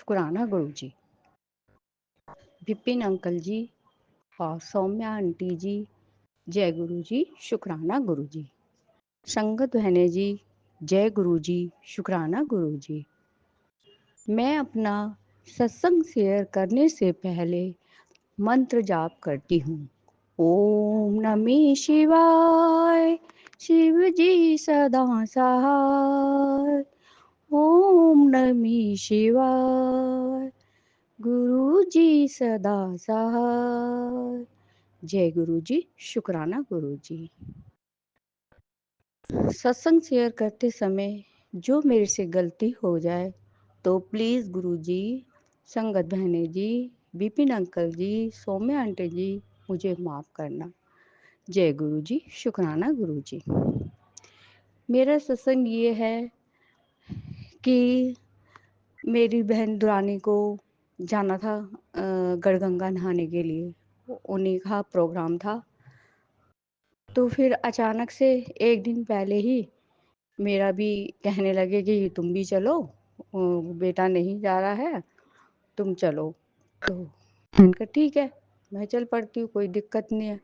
शुक्राना गुरुजी। विपिन अंकल जी और सौम्या आंटी जी, जय गुरुजी, शुक्राना गुरुजी। संगत बहने जी, जय गुरुजी, शुक्राना गुरुजी। मैं अपना सत्संग शेयर करने से पहले मंत्र जाप करती हूँ। ओम नमः शिवाय, शिव जी सदा सहाय। ओम नमः शिवाय, गुरु जी सदा सहाय। जय गुरु जी, शुक्राना गुरु जी। सत्संग शेयर करते समय जो मेरे से गलती हो जाए तो प्लीज़ गुरु जी, संगत बहने जी, विपिन अंकल जी, सौम्या आंटी जी, मुझे माफ़ करना। जय गुरु जी, शुक्राना गुरु जी। मेरा सत्संग ये है कि मेरी बहन दुरानी को जाना था गढ़गंगा नहाने के लिए, उन्हीं का प्रोग्राम था। तो फिर अचानक से एक दिन पहले ही मेरा भी कहने लगे कि तुम भी चलो, बेटा नहीं जा रहा है, तुम चलो। तो मैंने कहा ठीक है, मैं चल पड़ती हूँ, कोई दिक्कत नहीं है।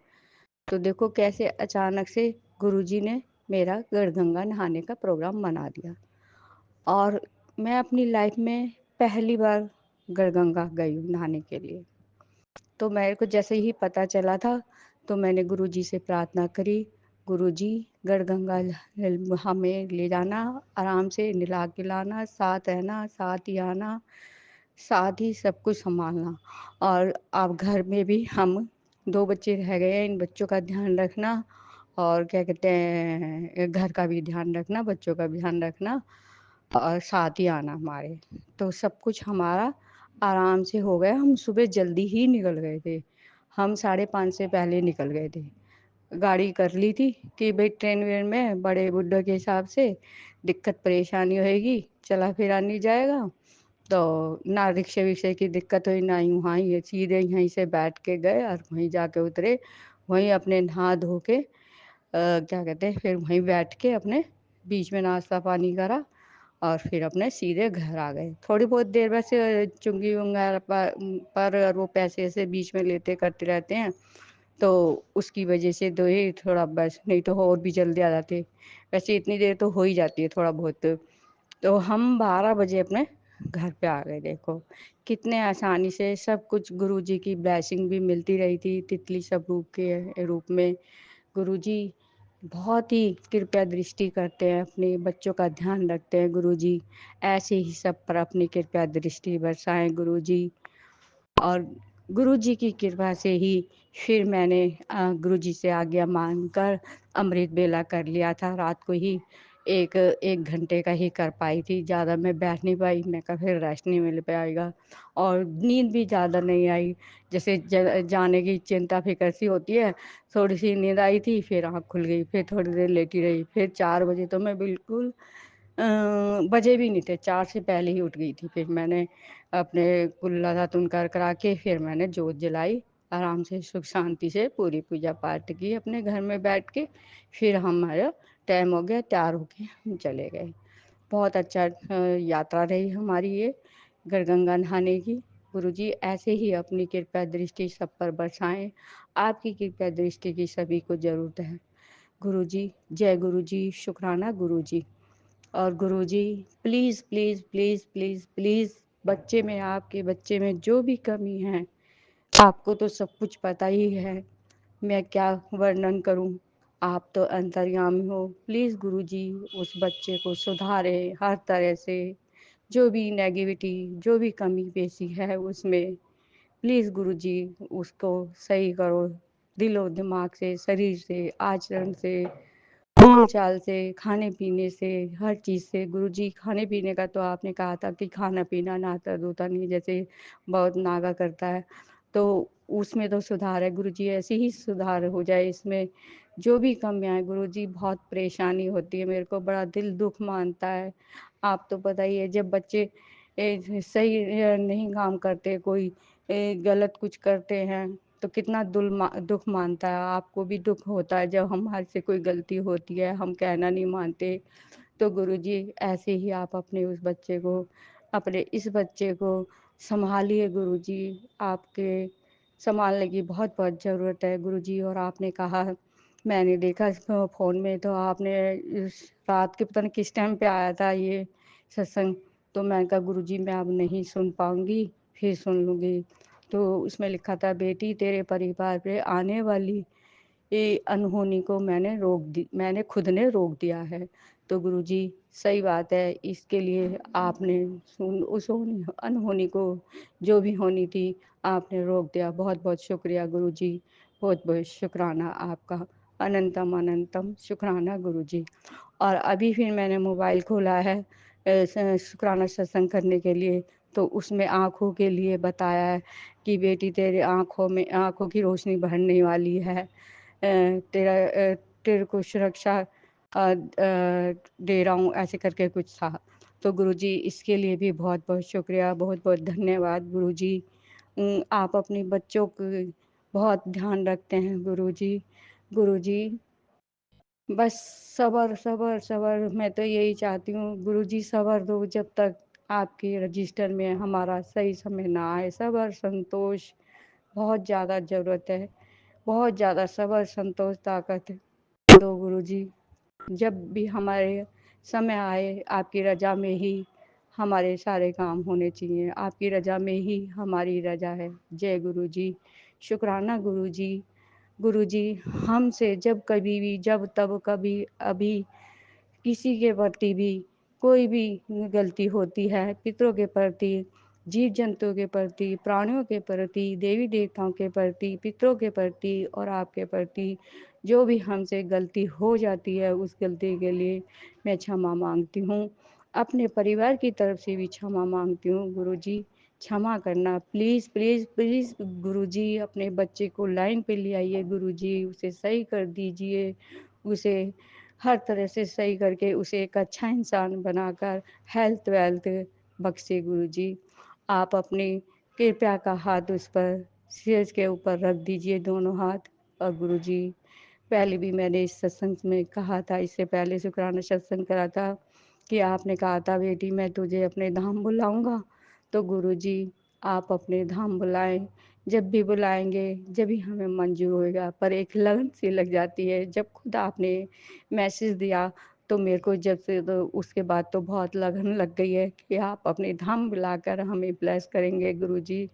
तो देखो कैसे अचानक से गुरुजी ने मेरा गढ़गंगा नहाने का प्रोग्राम बना दिया। और मैं अपनी लाइफ में पहली बार गढ़गंगा गई हूँ नहाने के लिए। तो मेरे को जैसे ही पता चला था तो मैंने गुरुजी से प्रार्थना करी, गुरुजी गढ़गंगा हमें ले जाना, आराम से नहला के लाना, साथ रहना, साथ ही आना, साथ ही सब कुछ संभालना। और अब घर में भी हम 2 बच्चे रह गए हैं, इन बच्चों का ध्यान रखना और क्या कहते हैं, घर का भी ध्यान रखना, बच्चों का भी ध्यान रखना और साथ ही आना हमारे। तो सब कुछ हमारा आराम से हो गया। हम सुबह जल्दी ही निकल गए थे। हम 5:30 से पहले निकल गए थे। गाड़ी कर ली थी कि भई ट्रेन वेन में बड़े बुड्ढों के हिसाब से दिक्कत परेशानी होएगी, चला फिरा नहीं जाएगा। तो ना रिक्शे-विक्शे की दिक्कत हुई, ना ही वहाँ ही सीधे यहीं से बैठ के गए और वहीं जाके उतरे। वहीं अपने नहा धो के क्या कहते हैं, फिर वहीं बैठ के अपने बीच में नाश्ता पानी करा और फिर अपने सीधे घर आ गए। थोड़ी बहुत देर वैसे चुंगी वगैरह पर और वो पैसे ऐसे बीच में लेते करते रहते हैं, तो उसकी वजह से तो ये थोड़ा बस, नहीं तो और भी जल्दी आ जाते। वैसे इतनी देर तो हो ही जाती है थोड़ा बहुत। तो हम 12 बजे अपने घर पे आ गए। देखो कितने आसानी से सब कुछ, गुरुजी की ब्लेसिंग भी मिलती रही थी तितली स्वरूप के रूप में। गुरुजी बहुत ही कृपया दृष्टि करते हैं, अपने बच्चों का ध्यान रखते हैं गुरुजी। ऐसे ही सब पर अपनी कृपया दृष्टि बरसाएँ गुरुजी। और गुरुजी की कृपा से ही फिर मैंने गुरुजी से आज्ञा माँगकर अमृत वेला कर लिया था रात को ही। 1 घंटे का ही कर पाई थी, ज़्यादा मैं बैठ नहीं पाई। मैं कहा फिर रेस्ट नहीं मिल पाएगा और नींद भी ज़्यादा नहीं आई। जैसे जाने की चिंता फ़िक्र सी होती है, थोड़ी-सी नींद आई थी, फिर आँख खुल गई, फिर थोड़ी देर लेटी रही, फिर 4 बजे तो मैं बिल्कुल बजे भी नहीं थे, 4 से पहले ही उठ गई थी। फिर मैंने अपने कुल्ला दातुन कर करा के फिर मैंने जोत जलाई, आराम से सुख शांति से पूरी पूजा पाठ की अपने घर में बैठ के। फिर हमारा टाइम हो गया, तैयार होके हम चले गए। बहुत अच्छा यात्रा रही हमारी ये गढ़गंगा नहाने की। गुरुजी ऐसे ही अपनी कृपया दृष्टि सब पर बरसाएँ। आपकी कृपया दृष्टि की सभी को ज़रूरत है। गुरुजी, जय गुरुजी, शुक्राना गुरुजी। और Guruji please, please, please, please, please, बच्चे में, आपके बच्चे में जो भी कमी है, आपको तो सब कुछ पता ही है। मैं क्या वर्णन करूँ? आप तो अंतर्यामी हो। प्लीज़ गुरुजी उस बच्चे को सुधारें हर तरह से। जो भी नेगेटिविटी, जो भी कमी पेशी है उसमें, प्लीज़ गुरुजी उसको सही करो। दिलो-दिमाग से, शरीर से, आचरण से, बोल-चाल से, खाने-पीने से, हर चीज़ से। गुरुजी खाने-पीने का तो आपने कहा था कि खाना-पीना नहाता-धोता नहीं, जैसे बहुत नागा करता है, तो उसमें तो सुधार है। गुरुजी ऐसे ही सुधार हो जाए इसमें। जो भी कमियाँ हैं गुरुजी, बहुत परेशानी होती है, मेरे को बड़ा दिल दुःख मानता है। आप तो पता ही है जब बच्चे सही नहीं काम करते, कोई गलत कुछ करते हैं तो कितना दुःख मानता है। आपको भी दुःख होता है जब हमारे से कोई गलती होती है, हम कहना नहीं मानते। तो गुरुजी ऐसे ही आप अपने उस बच्चे को अपने इस बच्चे को सँभालिए गुरुजी, आपके सँभालने की बहुत-बहुत ज़रूरत है गुरुजी। और आपने कहा, मैंने देखा फ़ोन में, तो आपने इस रात के पता नहीं किस टाइम पे आया था ये सत्संग, तो मैंने कहा गुरुजी मैं अब नहीं सुन पाऊँगी, फिर सुन लूँगी। तो उसमें लिखा था, बेटी तेरे परिवार पे आने वाली ये अनहोनी को मैंने खुद ने रोक दिया है। तो गुरुजी सही बात है, इसके लिए आपने उस अनहोनी को जो भी होनी थी आपने रोक दिया। बहुत-बहुत शुक्रिया गुरुजी, बहुत-बहुत शुकराना आपका। अनंतम अनंतम शुकराना गुरुजी। और अभी फिर मैंने मोबाइल खोला है शुक्राना सत्संग करने के लिए, तो उसमें आँखों के लिए बताया है कि बेटी तेरे आँखों की रोशनी बढ़ने वाली है। तेरे को सुरक्षा दे रहा हूँ, ऐसे करके कुछ था। तो गुरुजी इसके लिए भी बहुत-बहुत शुक्रिया, बहुत-बहुत धन्यवाद गुरुजी। आप अपने बच्चों की बहुत ध्यान रखते हैं गुरुजी। गुरुजी बस सब्र, सब्र, सब्र, मैं तो यही चाहती हूँ गुरुजी, सब्र दो जब तक आपके रजिस्टर में हमारा सही समय ना आए। सब्र, संतोष बहुत ज़्यादा ज़रूरत है, बहुत ज़्यादा सब्र, संतोष, ताकत दो गुरुजी। जब भी हमारे समय आए आपकी रज़ा में ही हमारे सारे काम होने चाहिए। आपकी रज़ा में ही हमारी रज़ा है। जय गुरुजी। शुक्राना गुरुजी। गुरुजी हमसे जब कभी भी, जब तब कभी अभी किसी के प्रति भी कोई भी गलती होती है, पितरों के प्रति, जीव जंतुओं के प्रति, प्राणियों के प्रति, देवी देवताओं के प्रति, पितरों के प्रति और आपके प्रति जो भी हमसे गलती हो जाती है, उस गलती के लिए मैं क्षमा मांगती हूँ। अपने परिवार की तरफ से भी क्षमा मांगती हूँ गुरुजी। क्षमा करना प्लीज़, प्लीज़, प्लीज़ गुरुजी। अपने बच्चे को लाइन पे ले आइए गुरुजी, उसे सही कर दीजिए, उसे हर तरह से सही करके उसे एक अच्छा इंसान बनाकर हेल्थ वेल्थ बख्शे गुरुजी। आप अपनी कृपया का हाथ उस पर सिर के ऊपर रख दीजिए, दोनों हाथ। और गुरुजी पहले भी मैंने इस सत्संग में कहा था, इससे पहले शुक्राना सत्संग करा था कि आपने कहा था बेटी मैं तुझे अपने धाम बुलाऊंगा। तो गुरुजी आप अपने धाम बुलाएं, जब भी बुलाएंगे जब भी हमें मंजूर होएगा। पर एक लगन सी लग जाती है, जब खुद आपने मैसेज दिया तो मेरे को जब से, तो उसके बाद तो बहुत लगन लग गई है कि आप अपने धाम बुलाकर हमें ब्लेस करेंगे गुरुजी।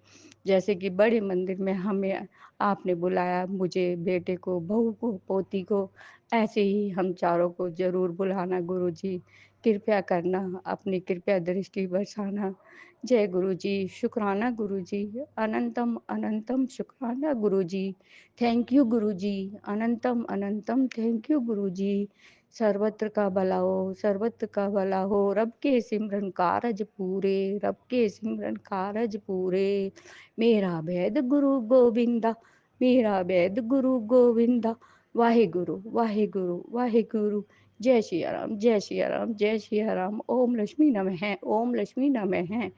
जैसे कि बड़े मंदिर में हमें आपने बुलाया, मुझे, बेटे को, बहू को, पोती को, ऐसे ही हम चारों को ज़रूर बुलाना गुरुजी। कृपया करना, अपनी कृपया दृष्टि बरसाना। जय गुरुजी, शुक्राना गुरुजी, अनंतम अनंतम शुक्राना गुरुजी। थैंक यू गुरुजी, अनंतम अनंतम थैंक यू गुरुजी। सर्वत्र का भला हो, सर्वत्र का भला हो, रब के सिमरन कारज पूरे, रब के सिमरन कारज पूरे। मेरा वैद गुरु गोविंदा, मेरा वैद गुरु गोविंदा। वाहेगुरु वाहेगुरु वाहेगुरु। जय सिया राम, जय सिया राम, जय सिया राम। ओम लक्ष्मी नमः, ओम लक्ष्मी नमः,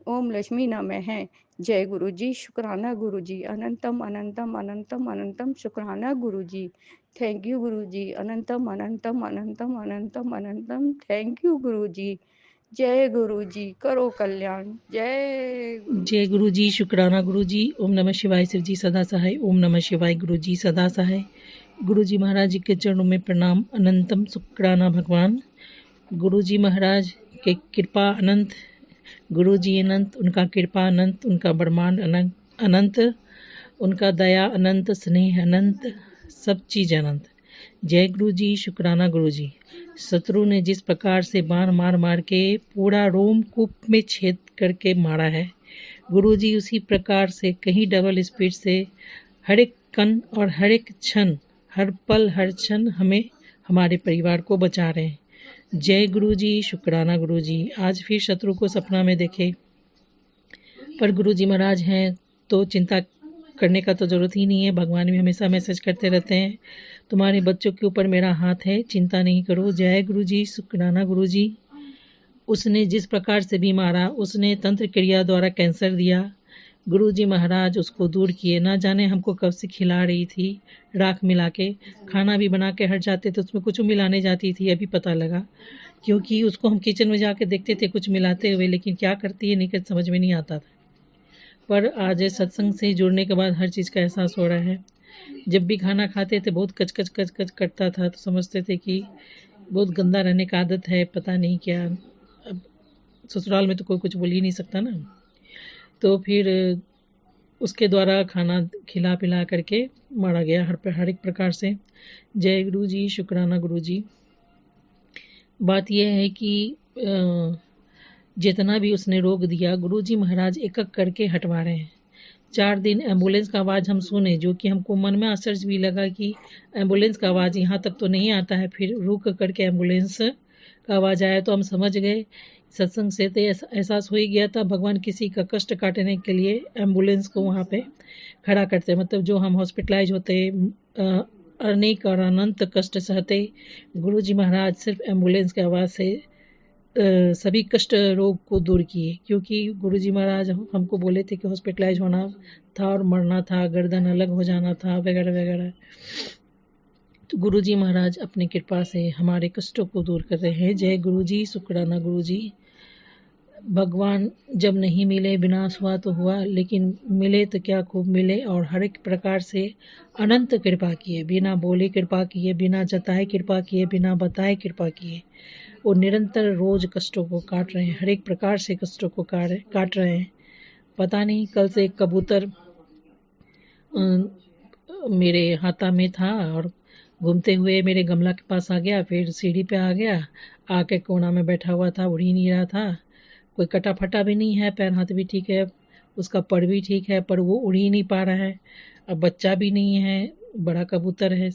ओम लक्ष्मी नमः। जय गुरु जी, शुक्राना गुरु जी, अनंतम अनंतम अनंतम अनंतम शुक्राना गुरु जी। थैंक यू गुरु जी, अनंतम अनंतम अनंतम अनंतम अनंतम थैंक यू गुरु जी। जय गुरु जी, करो कल्याण। जय गुरु जय गुरु जी, शुक्राना गुरु जी। ओम नमः शिवाय शिव जी सदा सहाय। ओम नमः शिवाय गुरु जी सदा सहाय। गुरु जी महाराज जी के चरणों में प्रणाम। अनंतम शुक्राना भगवान। गुरु जी महाराज के कृपा अनंत, गुरु जी अनंत, उनका कृपा अनंत, उनका ब्रह्मांड अनंत, उनका दया अनंत, स्नेह अनंत, सब चीज अनंत। जय गुरु जी, शुक्राना गुरु जी। शत्रु ने जिस प्रकार से बाण मार मार के पूरा रोमकूप में छेद करके मारा है, गुरु जी उसी प्रकार से कहीं डबल स्पीड से हर एक कण और हर एक क्षण, हर पल हर क्षण हमें, हमारे परिवार को बचा रहे हैं। जय गुरु जी, शुक्राना गुरु जी। आज फिर शत्रु को सपना में देखे, पर गुरु जी महाराज हैं तो चिंता करने का तो जरूरत ही नहीं है। भगवान भी हमेशा मैसेज करते रहते हैं, तुम्हारे बच्चों के ऊपर मेरा हाथ है, चिंता नहीं करो। जय गुरु जी, शुक्राना गुरु जी। उसने जिस प्रकार से भी मारा, उसने तंत्र क्रिया द्वारा कैंसर दिया, गुरु जी महाराज उसको दूर किए। ना जाने हमको कब से खिला रही थी राख मिला के, खाना भी बना के हट जाते तो उसमें कुछ मिलाने जाती थी, अभी पता लगा क्योंकि उसको हम किचन में जाके देखते थे कुछ मिलाते हुए, लेकिन क्या करती है नहीं करती समझ में नहीं आता था। पर आज सत्संग से जुड़ने के बाद हर चीज़ का एहसास हो रहा है। जब भी खाना खाते थे बहुत कच कच कच कच करता था, तो समझते थे कि बहुत गंदा रहने का आदत है, पता नहीं क्या। अब ससुराल में तो कोई कुछ बोल ही नहीं सकता ना। तो फिर उसके द्वारा खाना खिला पिला करके मारा गया हर एक प्रकार से। जय गुरु जी, शुक्राना गुरु जी। बात यह है कि जितना भी उसने रोग दिया गुरु जी महाराज एक एक करके हटवा रहे हैं। 4 दिन एम्बुलेंस का आवाज़ हम सुने, जो कि हमको मन में आश्चर्य भी लगा कि एम्बुलेंस का आवाज़ यहाँ तक तो नहीं आता है। फिर रुक करके एम्बुलेंस का आवाज़ आया तो हम समझ गए। सत्संग से तो एहसास हो ही गया था, भगवान किसी का कष्ट काटने के लिए एम्बुलेंस को वहाँ पे खड़ा करते, मतलब जो हम हॉस्पिटलाइज होते अनेक और अनंत कष्ट सहते, गुरु जी महाराज सिर्फ एम्बुलेंस की आवाज़ से सभी कष्ट रोग को दूर किए। क्योंकि गुरु जी महाराज हमको बोले थे कि हॉस्पिटलाइज होना था और मरना था, गर्दन अलग हो जाना था वगैरह वगैरह। तो गुरु जी महाराज अपनी कृपा से हमारे कष्टों को दूर कर रहे हैं। जय गुरु जी, शुक्राना गुरु जी। भगवान जब नहीं मिले, विनाश हुआ तो हुआ, लेकिन मिले तो क्या खूब मिले, और हर एक प्रकार से अनंत कृपा किए, बिना बोले कृपा किए, बिना जताए कृपा किए, बिना बताए कृपा किए। वो निरंतर रोज कष्टों को काट रहे हैं, हर एक प्रकार से कष्टों को काट रहे हैं। पता नहीं, कल से एक कबूतर मेरे हाथा में था और घूमते हुए मेरे गमला के पास आ गया, फिर सीढ़ी पे आ गया, आके कोना में बैठा हुआ था, उड़ ही नहीं रहा था। कोई कटा फटा भी नहीं है, पैर हाथ भी ठीक है, उसका पर भी ठीक है, पर वो उड़ ही नहीं पा रहा है। अब बच्चा भी नहीं है, बड़ा कबूतर है,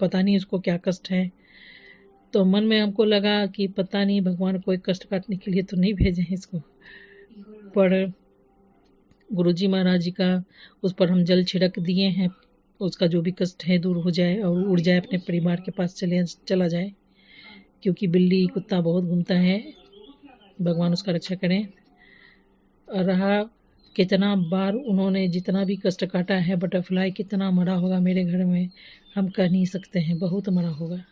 पता नहीं उसको क्या कष्ट है। तो मन में हमको लगा कि पता नहीं भगवान कोई कष्ट काटने के लिए तो नहीं भेजे हैं इसको। पर गुरुजी महाराज जी का उस पर हम जल छिड़क दिए हैं, उसका जो भी कष्ट है दूर हो जाए और उड़ जाए, अपने परिवार के पास चला जाए। क्योंकि बिल्ली कुत्ता बहुत घूमता है, भगवान उसका रक्षा करें। और रहा कितना बार उन्होंने जितना भी कष्ट काटा है, बटरफ्लाई कितना मरा होगा मेरे घर में, हम कह नहीं सकते हैं, बहुत मरा होगा।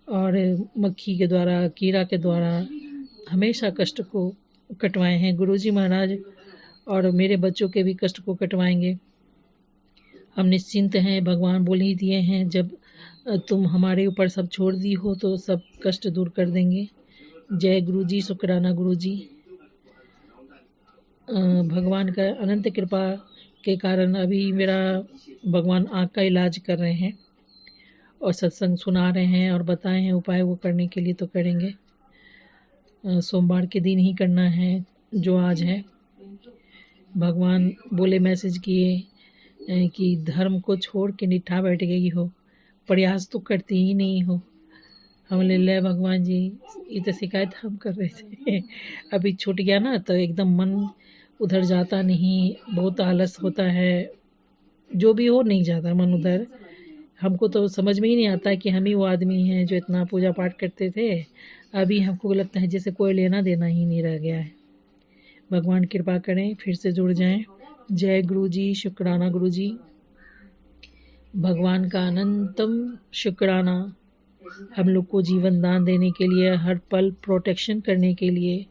और मक्खी के द्वारा, कीड़ा के द्वारा हमेशा कष्ट को कटवाए हैं गुरुजी महाराज, और मेरे बच्चों के भी कष्ट को कटवाएंगे। हम निश्चिंत हैं, भगवान बोल ही दिए हैं, जब तुम हमारे ऊपर सब छोड़ दी हो तो सब कष्ट दूर कर देंगे। जय गुरु जी, शुक्राना गुरु जी। भगवान का अनंत कृपा के कारण अभी मेरा भगवान आँख का इलाज कर रहे हैं और सत्संग सुना रहे हैं और बताए हैं उपाय, वो करने के लिए तो करेंगे। सोमवार के दिन ही करना है जो आज है। भगवान बोले, मैसेज किए कि धर्म को छोड़ के निठा बैठ गई हो, प्रयास तो करती ही नहीं हो। हम ले भगवान जी, ये तो शिकायत हम कर रहे थे अभी छूट गया ना, तो एकदम मन उधर जाता नहीं, बहुत आलस होता है, जो भी हो नहीं जाता मन उधर। हमको तो समझ में ही नहीं आता कि हम ही वो आदमी हैं जो इतना पूजा पाठ करते थे, अभी हमको लगता है जैसे कोई लेना देना ही नहीं रह गया है। भगवान कृपा करें, फिर से जुड़ जाएं। जय गुरु जी, शुक्राना गुरु जी। भगवान का अनंतम शुक्राना, हम लोग को जीवन दान देने के लिए, हर पल प्रोटेक्शन करने के लिए,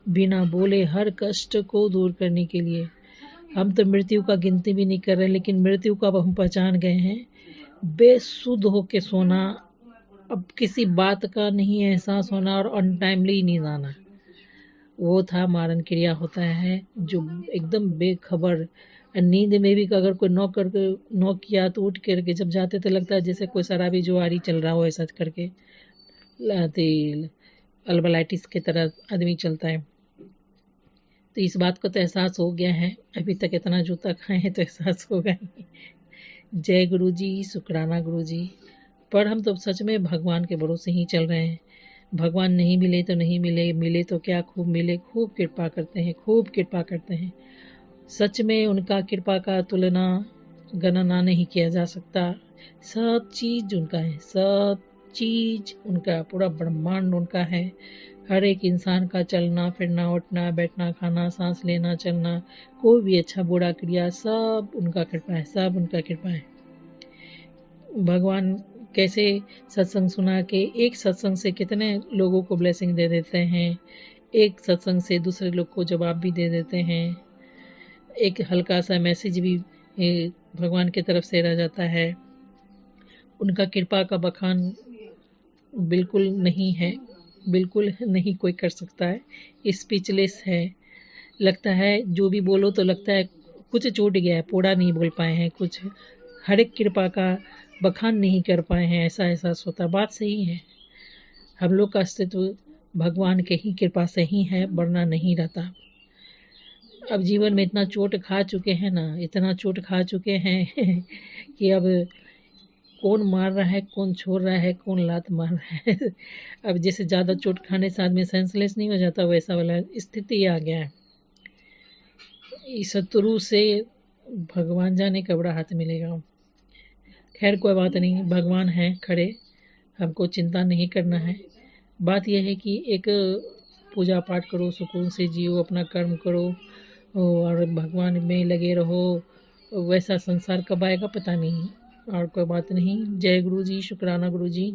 बिना बोले हर कष्ट को दूर करने के लिए। हम तो मृत्यु का गिनती भी नहीं कर रहे, लेकिन मृत्यु का हम पहचान गए हैं। बेसुध होके सोना, अब किसी बात का नहीं एहसास होना, और अनटाइमली नींद आना, वो था मारण क्रिया होता है, जो एकदम बेखबर। नींद में भी अगर कोई नॉक किया तो उठ करके जब जाते तो लगता है जैसे कोई शराबी जुआरी चल रहा हो, ऐसा करके अल्बलाइटिस की तरह आदमी चलता है। तो इस बात को तो एहसास हो गया है, अभी तक इतना जूता खाए हैं तो एहसास होगा ही। जय गुरु जी, शुक्राना गुरु जी। पर हम तो सच में भगवान के भरोसे ही चल रहे हैं। भगवान नहीं मिले तो नहीं मिले, मिले तो क्या खूब मिले, खूब कृपा करते हैं, खूब कृपा करते हैं। सच में उनका कृपा का तुलना गणना नहीं किया जा सकता। सब चीज उनका है, सब चीज उनका, पूरा ब्रह्मांड उनका है। हर एक इंसान का चलना फिरना, उठना बैठना, खाना, सांस लेना, चलना, कोई भी अच्छा बुरा क्रिया, सब उनका कृपा है, सब उनका कृपा है। भगवान कैसे सत्संग सुना के एक सत्संग से कितने लोगों को ब्लेसिंग दे देते हैं, एक सत्संग से दूसरे लोग को जवाब भी दे देते हैं, एक हल्का सा मैसेज भी भगवान की तरफ से रह जाता है। उनका कृपा का बखान बिल्कुल नहीं है, बिल्कुल नहीं कोई कर सकता है, स्पीचलेस है। लगता है जो भी बोलो तो लगता है कुछ छूट गया है, पूरा नहीं बोल पाए हैं, कुछ हर एक कृपा का बखान नहीं कर पाए हैं, ऐसा एहसास होता। बात सही है, हम लोग का अस्तित्व भगवान के ही कृपा से ही है, वरना नहीं रहता। अब जीवन में इतना चोट खा चुके हैं ना, इतना चोट खा चुके हैं कि अब कौन मार रहा है, कौन छोड़ रहा है, कौन लात मार रहा है अब जैसे ज़्यादा चोट खाने से आदमी सेंसलेस नहीं हो जाता, वैसा वाला स्थिति आ गया है। इस शत्रु से भगवान जाने कब राहत मिलेगा। खैर कोई बात नहीं, भगवान है खड़े, हमको चिंता नहीं करना है। बात यह है कि एक पूजा पाठ करो, सुकून से जियो, अपना कर्म करो और भगवान में लगे रहो। वैसा संसार कब आएगा पता नहीं, और कोई बात नहीं। जय गुरु जी, शुक्राना गुरु जी।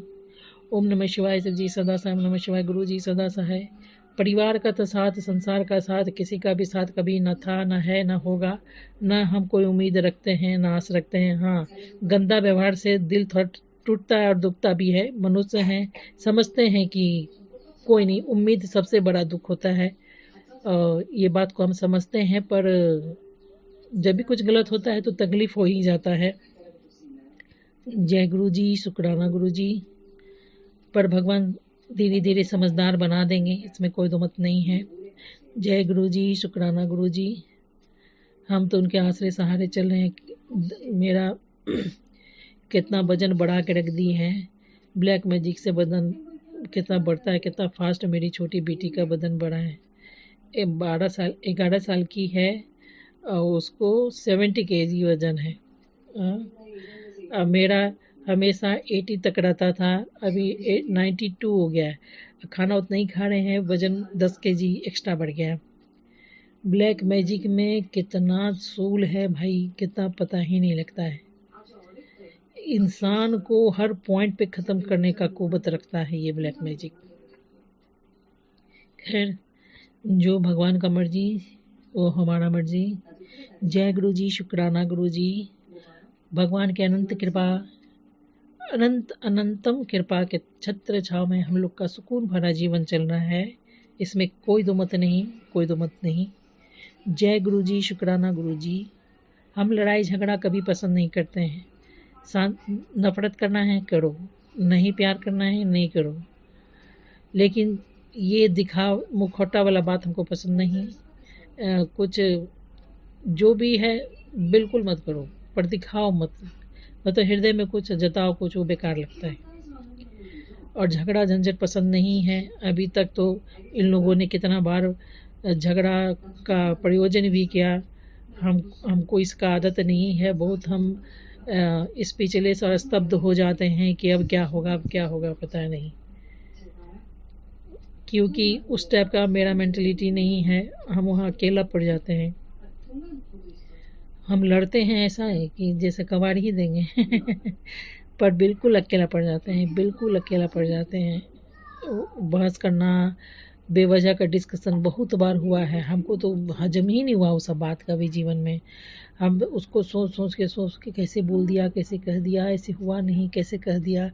ओम नमः शिवाय शिव जी सदा साई, नमः शिवाय गुरु जी सदा सहाय। परिवार का तो साथ, संसार का साथ, किसी का भी साथ कभी न था, न है, न होगा, न हम कोई उम्मीद रखते हैं, न आस रखते हैं। हाँ, गंदा व्यवहार से दिल थोड़ा टूटता है और दुखता भी है। मनुष्य हैं, समझते हैं कि कोई नहीं, उम्मीद सबसे बड़ा दुख होता है। ये बात को हम समझते हैं, पर जब भी कुछ गलत होता है तो तकलीफ हो ही जाता है। जय गुरु जी, शुक्राना गुरु जी। पर भगवान धीरे धीरे समझदार बना देंगे, इसमें कोई दो मत नहीं है। जय गुरु जी, शुक्राना गुरु जी। हम तो उनके आसरे सहारे चल रहे हैं। मेरा कितना वजन बढ़ा के रख दी है, ब्लैक मैजिक से वजन कितना बढ़ता है, कितना फास्ट मेरी छोटी बेटी का वजन बढ़ा है। 11 साल की है और उसको 70 kg वजन है। अब मेरा हमेशा 80 तक रहता था, अभी 92 हो गया है। खाना उतना ही खा रहे हैं, वजन 10 kg एक्स्ट्रा बढ़ गया है। ब्लैक मैजिक में कितना सूल है भाई, कितना पता ही नहीं लगता है। इंसान को हर पॉइंट पे ख़त्म करने का कुव्वत रखता है ये ब्लैक मैजिक। खैर, जो भगवान का मर्जी वो हमारा मर्जी। जय गुरु जी, शुक्राना गुरु जी। भगवान की अनंत कृपा, अनंतम कृपा के छत्र छाव में हम लोग का सुकून भरा जीवन चल रहा है, इसमें कोई दो मत नहीं, कोई दो मत नहीं। जय गुरु जी, शुक्राना गुरु जी। हम लड़ाई झगड़ा कभी पसंद नहीं करते हैं। नफरत करना है करो, नहीं प्यार करना है नहीं करो, लेकिन ये दिखाव मुखौटा वाला बात हमको पसंद नहीं। कुछ जो भी है बिल्कुल मत करो, पर दिखाओ मत, मतलब हृदय में कुछ जताओ कुछ, वो बेकार लगता है। और झगड़ा झंझट पसंद नहीं है। अभी तक तो इन लोगों ने कितना बार झगड़ा का प्रयोजन भी किया। हमको इसका आदत नहीं है, बहुत हम स्पीचलेस और स्तब्ध हो जाते हैं कि अब क्या होगा, अब क्या होगा पता नहीं, क्योंकि उस टाइप का मेरा मेंटलिटी नहीं है। हम वहाँ अकेला पड़ जाते हैं, हम लड़ते हैं ऐसा है कि जैसे कबाड़ ही देंगे पर बिल्कुल अकेला पड़ जाते हैं, बिल्कुल अकेला पड़ जाते हैं। बहस करना, बेवजह का डिस्कशन बहुत बार हुआ है, हमको तो हजम ही नहीं हुआ उस बात का भी जीवन में। हम उसको सोच के कैसे बोल दिया, कैसे कह दिया, ऐसे हुआ नहीं, कैसे कह दिया।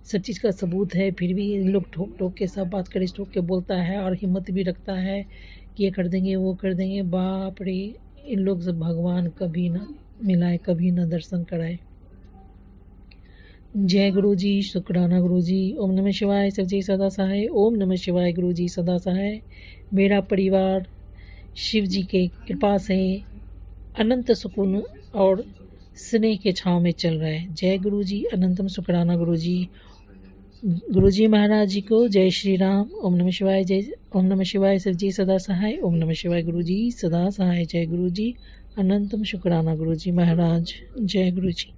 सब चीज़ का सबूत है, फिर भी इन लोग ठोक के सब बात कर ठोक के बोलता है और हिम्मत भी रखता है कि ये कर देंगे वो कर देंगे। बाप रे, इन लोग से भगवान कभी ना मिलाए, कभी ना दर्शन कराए। जय गुरु जी, शुक्राना गुरु जी। ओम नमः शिवाय शिव जी सदा सहाय। ओम नमः शिवाय गुरु जी सदा सहाय। मेरा परिवार शिव जी के कृपा से अनंत सुकून और स्नेह के छांव में चल रहा है। जय गुरु जी, अनंतम शुक्राना गुरु जी। गुरु जी महाराज जी को जय श्री राम। ओम नमः शिवाय, जय ओम नमः शिवाय शिव जी सदा सहाय। ओम नमः शिवाय गुरु जी सदा सहाय। जय गुरु जी, अनंतम शुक्राना गुरु जी महाराज। जय गुरु जी।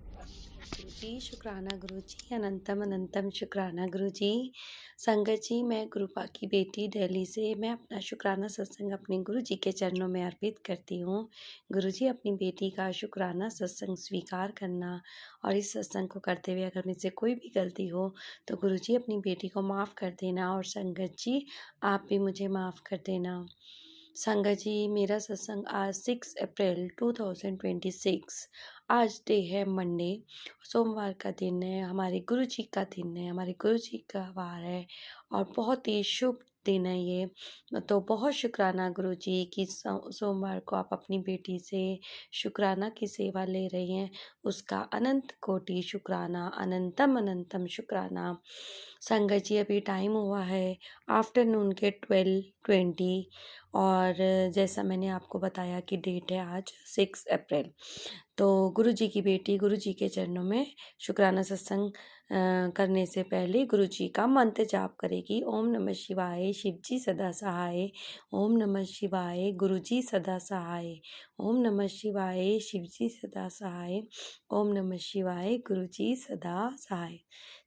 जी, शुक्राना गुरुजी, अनंतम अनंतम शुक्राना गुरुजी। संगत जी, मैं गुरुपा की बेटी दिल्ली से मैं अपना शुक्राना सत्संग अपने गुरुजी के चरणों में अर्पित करती हूँ। गुरुजी, अपनी बेटी का शुक्राना सत्संग स्वीकार करना और इस सत्संग को करते हुए अगर मुझसे कोई भी गलती हो तो गुरुजी अपनी बेटी को माफ़ कर देना और संगत जी आप भी मुझे माफ़ कर देना। संगत जी, मेरा सत्संग आज 6 अप्रैल 2026 आज डे है मंडे, सोमवार का दिन है, हमारे गुरु जी का दिन है, हमारे गुरु जी का वार है और बहुत ही शुभ दिन है ये। तो बहुत शुक्राना गुरु जी कि सोमवार को आप अपनी बेटी से शुक्राना की सेवा ले रही हैं, उसका अनंत कोटि शुक्राना, अनंतम अनंतम शुक्राना। संगत जी, अभी टाइम हुआ है आफ्टरनून के 12:20 और जैसा मैंने आपको बताया कि डेट है आज 6 अप्रैल। तो गुरु जी की बेटी गुरु जी के चरणों में शुक्राना सत्संग करने से पहले गुरु जी का मंत्र जाप करेगी। ओम नमः शिवाय, शिव जी सदा सहाय। ओम नमः शिवाय, गुरु जी सदा सहाय। ओम नमः शिवाय, शिव जी सदा सहाय। ओम नमः शिवाय, गुरु जी सदा सहाय।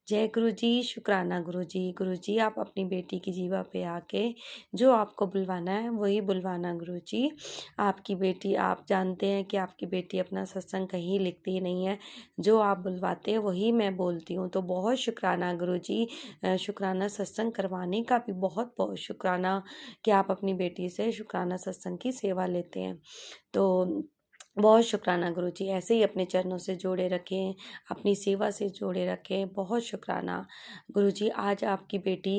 जय गुरु जी, शुक्राना गुरु जी। गुरु जी, आप अपनी बेटी की जीवा पे आके जो आपको बुलवाना है वही बुलवाना गुरु जी। आपकी बेटी, आप जानते हैं कि आपकी बेटी अपना सत्संग कहीं लिखती नहीं है, जो आप बुलवाते हैं वही मैं बोलती हूँ। तो बहुत शुक्राना गुरु जी, शुक्राना सत्संग करवाने का भी बहुत बहुत शुक्राना कि आप अपनी बेटी से शुक्राना सत्संग की सेवा लेते हैं। तो बहुत शुक्राना गुरु जी, ऐसे ही अपने चरणों से जोड़े रखें, अपनी सेवा से जोड़े रखें। बहुत शुक्राना गुरु जी। आज आपकी बेटी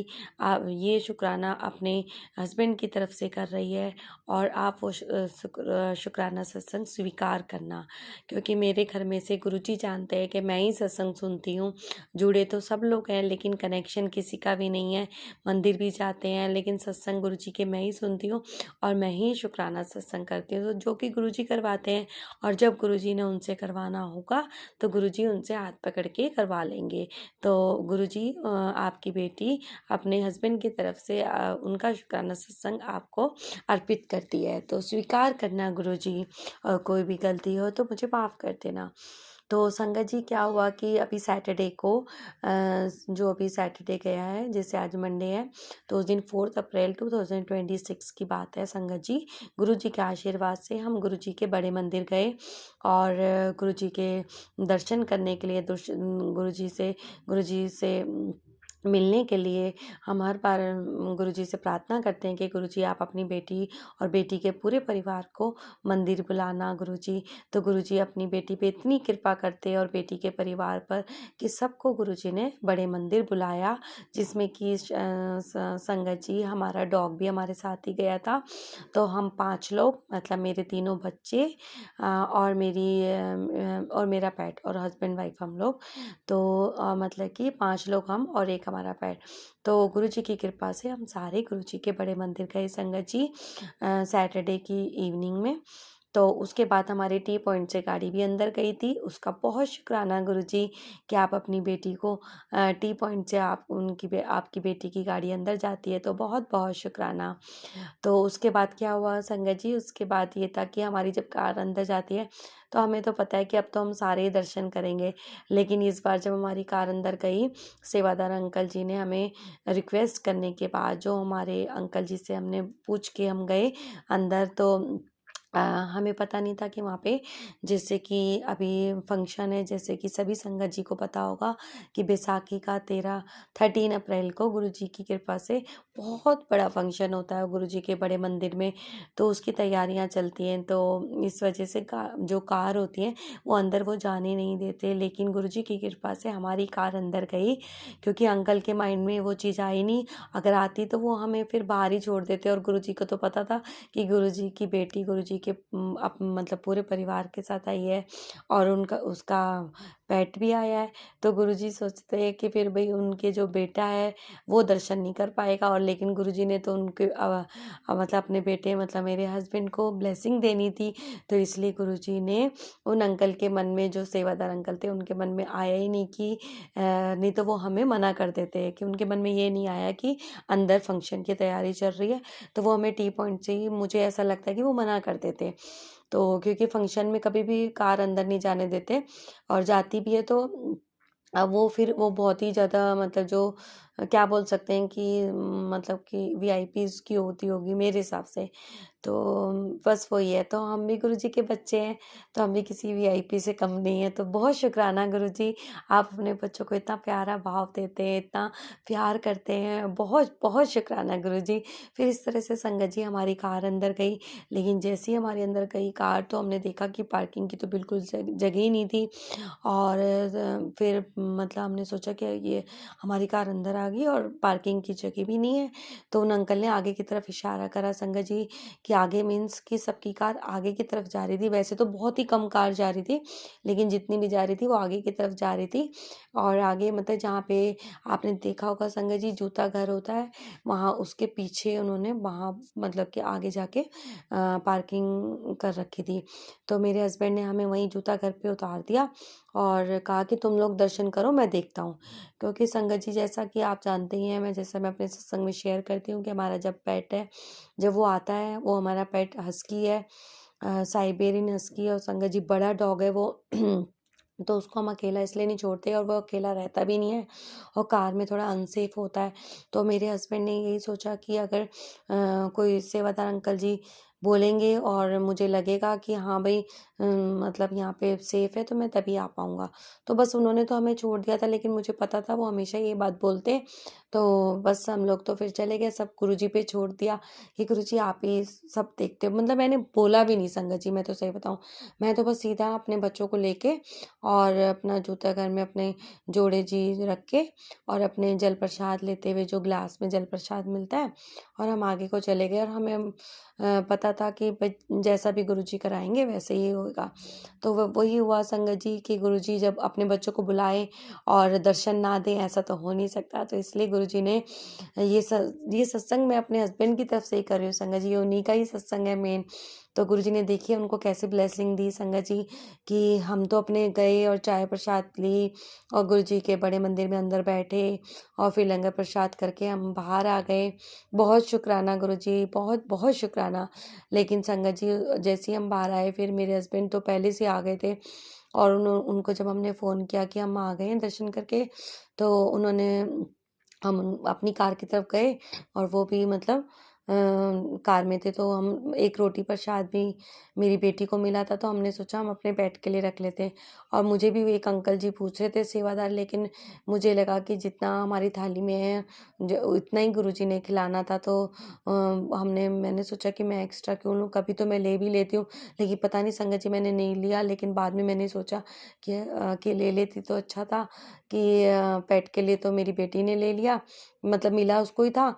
ये शुक्राना अपने हस्बैंड की तरफ से कर रही है और आप वो शुक्राना सत्संग स्वीकार करना, क्योंकि मेरे घर में से गुरु जी जानते हैं कि मैं ही सत्संग सुनती हूँ। जुड़े तो सब लोग हैं लेकिन कनेक्शन किसी का भी नहीं है। मंदिर भी जाते हैं लेकिन सत्संग गुरु जी के मैं ही सुनती हूँ और मैं ही शुक्राना सत्संग करती हूँ। तो जो कि गुरु जी करवाते हैं और जब गुरुजी ने उनसे करवाना होगा तो गुरुजी उनसे हाथ पकड़ के करवा लेंगे। तो गुरुजी, आपकी बेटी अपने हस्बैंड की तरफ से उनका शुक्राना सत्संग आपको अर्पित करती है, तो स्वीकार करना गुरुजी। और कोई भी गलती हो तो मुझे माफ़ कर देना। तो संगत जी, क्या हुआ कि अभी सैटरडे को जो अभी सैटरडे गया है, जैसे आज मंडे है, तो उस दिन 4 अप्रैल 2026 की बात है संगत जी। गुरु जी के आशीर्वाद से हम गुरु जी के बड़े मंदिर गए और गुरु जी के दर्शन करने के लिए गुरु जी से मिलने के लिए हम हर बार गुरु जी से प्रार्थना करते हैं कि गुरु जी आप अपनी बेटी और बेटी के पूरे परिवार को मंदिर बुलाना गुरु जी। तो गुरु जी अपनी बेटी पे इतनी कृपा करते हैं और बेटी के परिवार पर कि सबको गुरु जी ने बड़े मंदिर बुलाया, जिसमें कि संगत जी हमारा डॉग भी हमारे साथ ही गया था। तो हम 5 लोग, मतलब मेरे तीनों बच्चे और मेरा पेट और हस्बैंड वाइफ हम लोग, तो मतलब कि 5 लोग हम और एक हमारा पेट। तो गुरु जी की कृपा से हम सारे गुरु जी के बड़े मंदिर गए संगत जी सैटरडे की इवनिंग में। तो उसके बाद हमारे टी पॉइंट से गाड़ी भी अंदर गई थी। उसका बहुत शुक्राना गुरुजी कि आप अपनी बेटी को टी पॉइंट से आपकी बेटी की गाड़ी अंदर जाती है, तो बहुत बहुत शुक्राना। तो उसके बाद क्या हुआ संगत जी, उसके बाद ये था कि हमारी जब कार अंदर जाती है तो हमें तो पता है कि अब तो हम सारे ही दर्शन करेंगे, लेकिन इस बार जब हमारी कार अंदर गई, सेवादार अंकल जी ने हमें रिक्वेस्ट करने के बाद, जो हमारे अंकल जी से हमने पूछ के हम गए अंदर, तो हमें पता नहीं था कि वहाँ पे जैसे कि अभी फंक्शन है, जैसे कि सभी संगत जी को पता होगा कि बैसाखी का 13 अप्रैल को गुरु जी की कृपा से बहुत बड़ा फंक्शन होता है गुरु जी के बड़े मंदिर में। तो उसकी तैयारियां चलती हैं, तो इस वजह से जो कार होती है वो अंदर वो जाने नहीं देते, लेकिन गुरु जी की कृपा से हमारी कार अंदर गई, क्योंकि अंकल के माइंड में वो चीज़ आई नहीं। अगर आती तो वो हमें फिर बाहर ही छोड़ देते, और गुरु जी को तो पता था कि गुरु जी की बेटी गुरु जी के मतलब पूरे परिवार के साथ आई है और उसका पेट भी आया है। तो गुरुजी सोचते हैं कि फिर भाई उनके जो बेटा है वो दर्शन नहीं कर पाएगा, और लेकिन गुरुजी ने तो उनके मतलब अपने बेटे, मतलब मेरे हस्बैंड को ब्लेसिंग देनी थी, तो इसलिए गुरुजी ने उन अंकल के मन में, जो सेवादार अंकल थे, उनके मन में आया ही नहीं कि नहीं तो वो हमें मना कर देते हैं, कि उनके मन में ये नहीं आया कि अंदर फंक्शन की तैयारी चल रही है, तो वो हमें टी पॉइंट से ही, मुझे ऐसा लगता है कि वो मना कर देते थे। तो क्योंकि फंक्शन में कभी भी कार अंदर नहीं जाने देते, और जाती भी है तो अब वो फिर वो बहुत ही ज़्यादा मतलब जो क्या बोल सकते हैं कि मतलब कि वीआईपीज़ की होती होगी मेरे हिसाब से। तो बस वही है, तो हम भी गुरुजी के बच्चे हैं, तो हम भी किसी वीआईपी से कम नहीं है। तो बहुत शुक्राना गुरुजी, आप अपने बच्चों को इतना प्यारा भाव देते हैं, इतना प्यार करते हैं, बहुत बहुत शुक्राना गुरुजी। फिर इस तरह से संगत जी हमारी कार अंदर गई, लेकिन जैसे ही हमारे अंदर गई कार, तो हमने देखा कि पार्किंग की तो बिल्कुल जगह ही नहीं थी। और फिर मतलब हमने सोचा कि ये हमारी कार अंदर आ गई और पार्किंग की जगह भी नहीं है। तो उन अंकल ने आगे की तरफ इशारा करा संगत जी, कि आगे मीन्स कि सबकी कार आगे की तरफ जा रही थी। वैसे तो बहुत ही कम कार जा रही थी, लेकिन जितनी भी जा रही थी वो आगे की तरफ जा रही थी। और आगे मतलब जहाँ पे आपने देखा होगा संगत जी जूता घर होता है, वहाँ उसके पीछे उन्होंने वहाँ मतलब कि आगे जाके पार्किंग कर रखी थी। तो मेरे हस्बैंड ने हमें वहीं जूता घर पे उतार दिया और कहा कि तुम लोग दर्शन करो, मैं देखता हूँ। क्योंकि संगत जी जैसा कि आप जानते ही हैं, मैं अपने सत्संग में शेयर करती हूँ कि हमारा जब पेट है, जब वो आता है, वो हमारा पेट हस्की है, साइबेरियन हस्की है, और संगत जी बड़ा डॉग है वो। तो उसको हम अकेला इसलिए नहीं छोड़ते, और वो अकेला रहता भी नहीं है, और कार में थोड़ा अनसेफ होता है। तो मेरे हस्बैंड ने यही सोचा कि अगर कोई सेवादार अंकल जी बोलेंगे और मुझे लगेगा कि हाँ भाई मतलब यहाँ पे सेफ है, तो मैं तभी आ पाऊँगा। तो बस उन्होंने तो हमें छोड़ दिया था, लेकिन मुझे पता था वो हमेशा ये बात बोलते हैं। तो बस हम लोग तो फिर चले गए, सब गुरुजी पे छोड़ दिया कि गुरुजी आप ही सब देखते हो। मतलब मैंने बोला भी नहीं संगत जी, मैं तो सही बताऊँ, मैं तो बस सीधा अपने बच्चों को लेके और अपना जूता घर में अपने जोड़े जी रख के और अपने जल प्रसाद लेते हुए, जो ग्लास में जल प्रसाद मिलता है, और हम आगे को चले गए। और हमें पता था कि भाई जैसा भी गुरुजी कराएंगे वैसे ही होगा। तो वही हुआ संगत जी कि गुरुजी जब अपने बच्चों को बुलाए और दर्शन ना दें, ऐसा तो हो नहीं सकता। तो इसलिए गुरुजी ने ये सत्संग मैं अपने हस्बैंड की तरफ से ही कर रही हूँ संगत जी, ये उन्हीं का ही सत्संग है मेन। तो गुरुजी ने देखिए उनको कैसे ब्लेसिंग दी संगत जी, कि हम तो अपने गए और चाय प्रसाद ली, और गुरुजी के बड़े मंदिर में अंदर बैठे, और फिर लंगर प्रसाद करके हम बाहर आ गए। बहुत शुक्राना गुरुजी, बहुत बहुत शुक्राना। लेकिन संगत जी जैसे ही हम बाहर आए, फिर मेरे हस्बैंड तो पहले से आ गए थे, और उनको जब हमने फ़ोन किया कि हम आ गए हैं दर्शन करके, तो उन्होंने हम अपनी कार की तरफ गए, और वो भी मतलब कार में थे। तो हम एक रोटी प्रसाद भी मेरी बेटी को मिला था, तो हमने सोचा हम अपने पेट के लिए रख लेते हैं। और मुझे भी एक अंकल जी पूछ रहे थे सेवादार, लेकिन मुझे लगा कि जितना हमारी थाली में है जो उतना ही गुरुजी ने खिलाना था। तो मैंने सोचा कि मैं एक्स्ट्रा क्यों लूँ, कभी तो मैं ले भी लेती हूँ, लेकिन पता नहीं संगत जी मैंने नहीं लिया। लेकिन बाद में मैंने सोचा कि ले लेती तो अच्छा था, कि पेट के लिए तो मेरी बेटी ने ले लिया, मतलब मिला उसको ही था,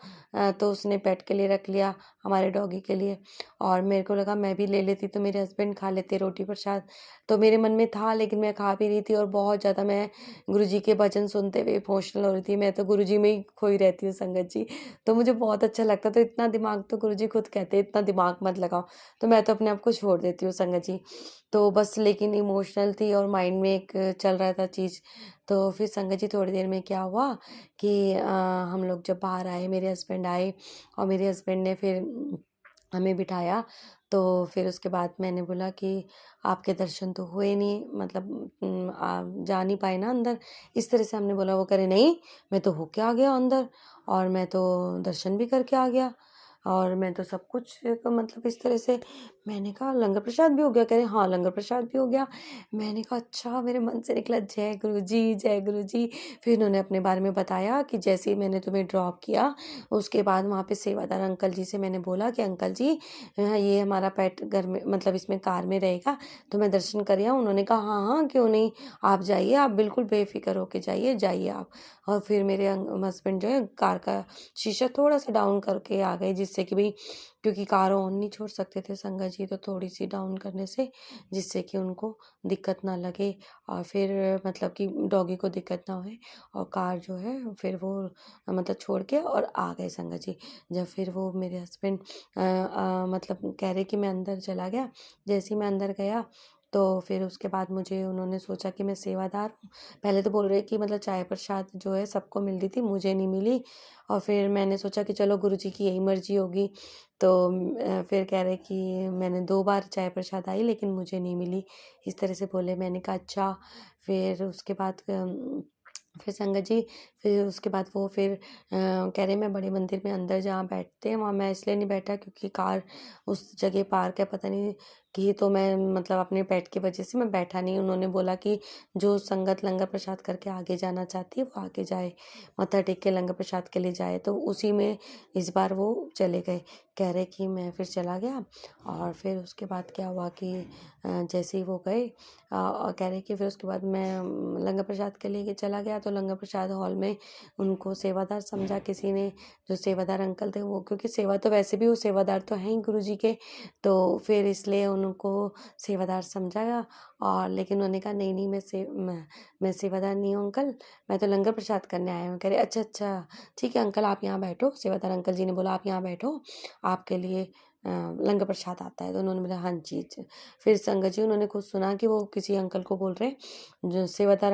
तो उसने पेट के लिए रख लिया, हमारे डॉगी के लिए। और मेरे को लगा मैं भी ले लेती तो मेरे हस्बैंड खा लेते रोटी प्रसाद। तो मेरे मन में था, लेकिन मैं खा भी रही थी, और बहुत ज़्यादा मैं गुरुजी के भजन सुनते हुए इमोशनल हो रही थी। मैं तो गुरुजी में ही खोई रहती हूँ संगत जी, तो मुझे बहुत अच्छा लगता। तो इतना दिमाग तो गुरुजी खुद कहते हैं इतना दिमाग मत लगाओ, तो मैं तो अपने आप को छोड़ देती हूँ संगत जी। तो बस लेकिन इमोशनल थी, और माइंड में एक चल रहा था चीज़। तो फिर संगत जी थोड़ी देर में क्या हुआ कि हम लोग जब बाहर आए, मेरे हस्बैंड आए, और मेरे हस्बैंड ने फिर हमें बिठाया। तो फिर उसके बाद मैंने बोला कि आपके दर्शन तो हुए नहीं, मतलब आप जा नहीं पाए ना अंदर, इस तरह से हमने बोला। वो करे नहीं, मैं तो होके आ गया अंदर, और मैं तो दर्शन भी करके आ गया, और मैं तो सब कुछ मतलब इस तरह से। मैंने कहा लंगर प्रसाद भी हो गया? कह रहे हाँ लंगर प्रसाद भी हो गया। मैंने कहा अच्छा, मेरे मन से निकला जय गुरु जी, जय गुरु जी। फिर इन्होंने अपने बारे में बताया कि जैसे ही मैंने तुम्हें ड्रॉप किया, उसके बाद वहाँ पे सेवादार अंकल जी से मैंने बोला कि अंकल जी ये हमारा पेट घर में मतलब इसमें कार में रहेगा, तो मैं दर्शन कर आऊँ? उन्होंने कहा हाँ हाँ क्यों नहीं, आप जाइए, आप बिल्कुल बेफिक्र होके जाइए, जाइए आप। और फिर मेरे हस्बैंड जो है कार का शीशा थोड़ा सा डाउन करके आ गए, जिससे कि भाई, क्योंकि कार ऑन नहीं छोड़ सकते थे संगत जी, तो थोड़ी सी डाउन करने से, जिससे कि उनको दिक्कत ना लगे, और फिर मतलब कि डॉगी को दिक्कत ना होए, और कार जो है फिर वो मतलब छोड़ के और आ गए संगत जी। जब फिर वो मेरे हस्बैंड मतलब कह रहे कि मैं अंदर चला गया, जैसे ही मैं अंदर गया, तो फिर उसके बाद मुझे उन्होंने सोचा कि मैं सेवादार हूँ। पहले तो बोल रहे कि मतलब चाय प्रसाद जो है सबको मिल रही थी, मुझे नहीं मिली। और फिर मैंने सोचा कि चलो गुरुजी की यही मर्ज़ी होगी। तो फिर कह रहे कि मैंने 2 बार चाय प्रसाद आई लेकिन मुझे नहीं मिली, इस तरह से बोले। मैंने कहा अच्छा। फिर उसके बाद फिर संगत जी, फिर उसके बाद वो फिर कह रहे मैं बड़े मंदिर में अंदर जहाँ बैठते हैं वहाँ मैं इसलिए नहीं बैठा क्योंकि कार उस जगह पार्क है पता नहीं की, तो मैं मतलब अपने पेट की वजह से मैं बैठा नहीं। उन्होंने बोला कि जो संगत लंगर प्रसाद करके आगे जाना चाहती है वो आगे जाए, माथा टेक के लंगर प्रसाद के लिए जाए। तो उसी में इस बार वो चले गए। कह रहे कि मैं फिर चला गया। और फिर उसके बाद क्या हुआ कि जैसे ही वो गए और कह रहे कि फिर उसके बाद मैं लंगर प्रसाद के लिए चला गया। तो लंगर प्रसाद हॉल में उनको सेवादार समझा किसी ने, जो सेवादार अंकल थे वो, क्योंकि सेवा तो वैसे भी वो सेवादार तो हैं ही गुरुजी के, तो फिर इसलिए उनको सेवादार समझा गया। और लेकिन उन्होंने कहा नहीं नहीं मैं सेवादार नहीं हूँ अंकल, मैं तो लंगर प्रसाद करने आया हूँ। कह रहे अच्छा अच्छा ठीक है अंकल आप यहाँ बैठो। सेवादार अंकल जी ने बोला आप यहाँ बैठो, आपके लिए लंगर प्रसाद आता है। तो उन्होंने बोला हाँ जी फिर संगत जी उन्होंने खुद सुना कि वो किसी अंकल को बोल रहे, जो सेवादार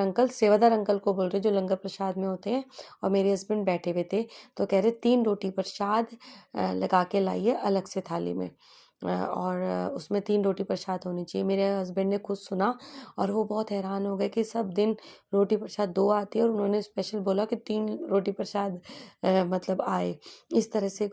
अंकल को बोल रहे जो लंगर प्रसाद में होते हैं। और मेरे हस्बैंड बैठे हुए थे, तो कह रहे 3 रोटी प्रसाद लगा के लाइए अलग से थाली में, और उसमें 3 रोटी प्रसाद होनी चाहिए। मेरे हस्बैंड ने खुद सुना और वो बहुत हैरान हो गए कि सब दिन रोटी प्रसाद 2 आती है और उन्होंने स्पेशल बोला कि 3 रोटी प्रसाद मतलब आए। इस तरह से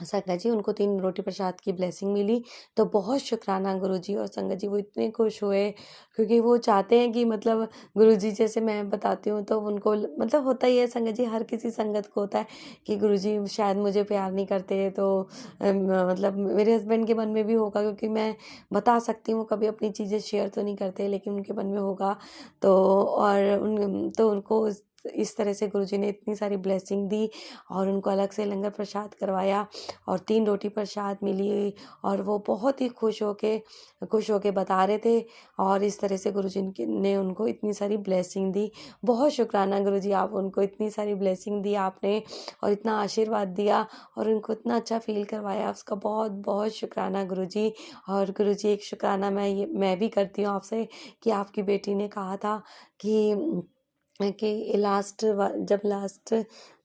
संगत जी उनको 3 रोटी प्रसाद की ब्लेसिंग मिली। तो बहुत शुक्राना गुरुजी और संगत जी, वो इतने खुश हुए क्योंकि वो चाहते हैं कि मतलब गुरुजी जैसे मैं बताती हूँ तो उनको मतलब होता ही है संगत जी, हर किसी संगत को होता है कि गुरुजी शायद मुझे प्यार नहीं करते। तो मतलब मेरे हस्बैंड के मन में भी होगा क्योंकि मैं बता सकती हूँ, कभी अपनी चीज़ें शेयर तो नहीं करते लेकिन उनके मन में होगा। तो और उनको इस तरह से गुरुजी ने इतनी सारी ब्लेसिंग दी और उनको अलग से लंगर प्रसाद करवाया और 3 रोटी प्रसाद मिली। और वो बहुत ही खुश होके बता रहे थे। और इस तरह से गुरुजी ने उनको इतनी सारी ब्लेसिंग दी। बहुत शुक्राना गुरुजी, आप उनको इतनी सारी ब्लेसिंग दी आपने और इतना आशीर्वाद दिया और उनको इतना अच्छा फील करवाया, उसका बहुत बहुत शुक्राना गुरुजी। और गुरुजी एक शुक्राना मैं भी करती हूँ आपसे कि आपकी बेटी ने कहा था कि जब लास्ट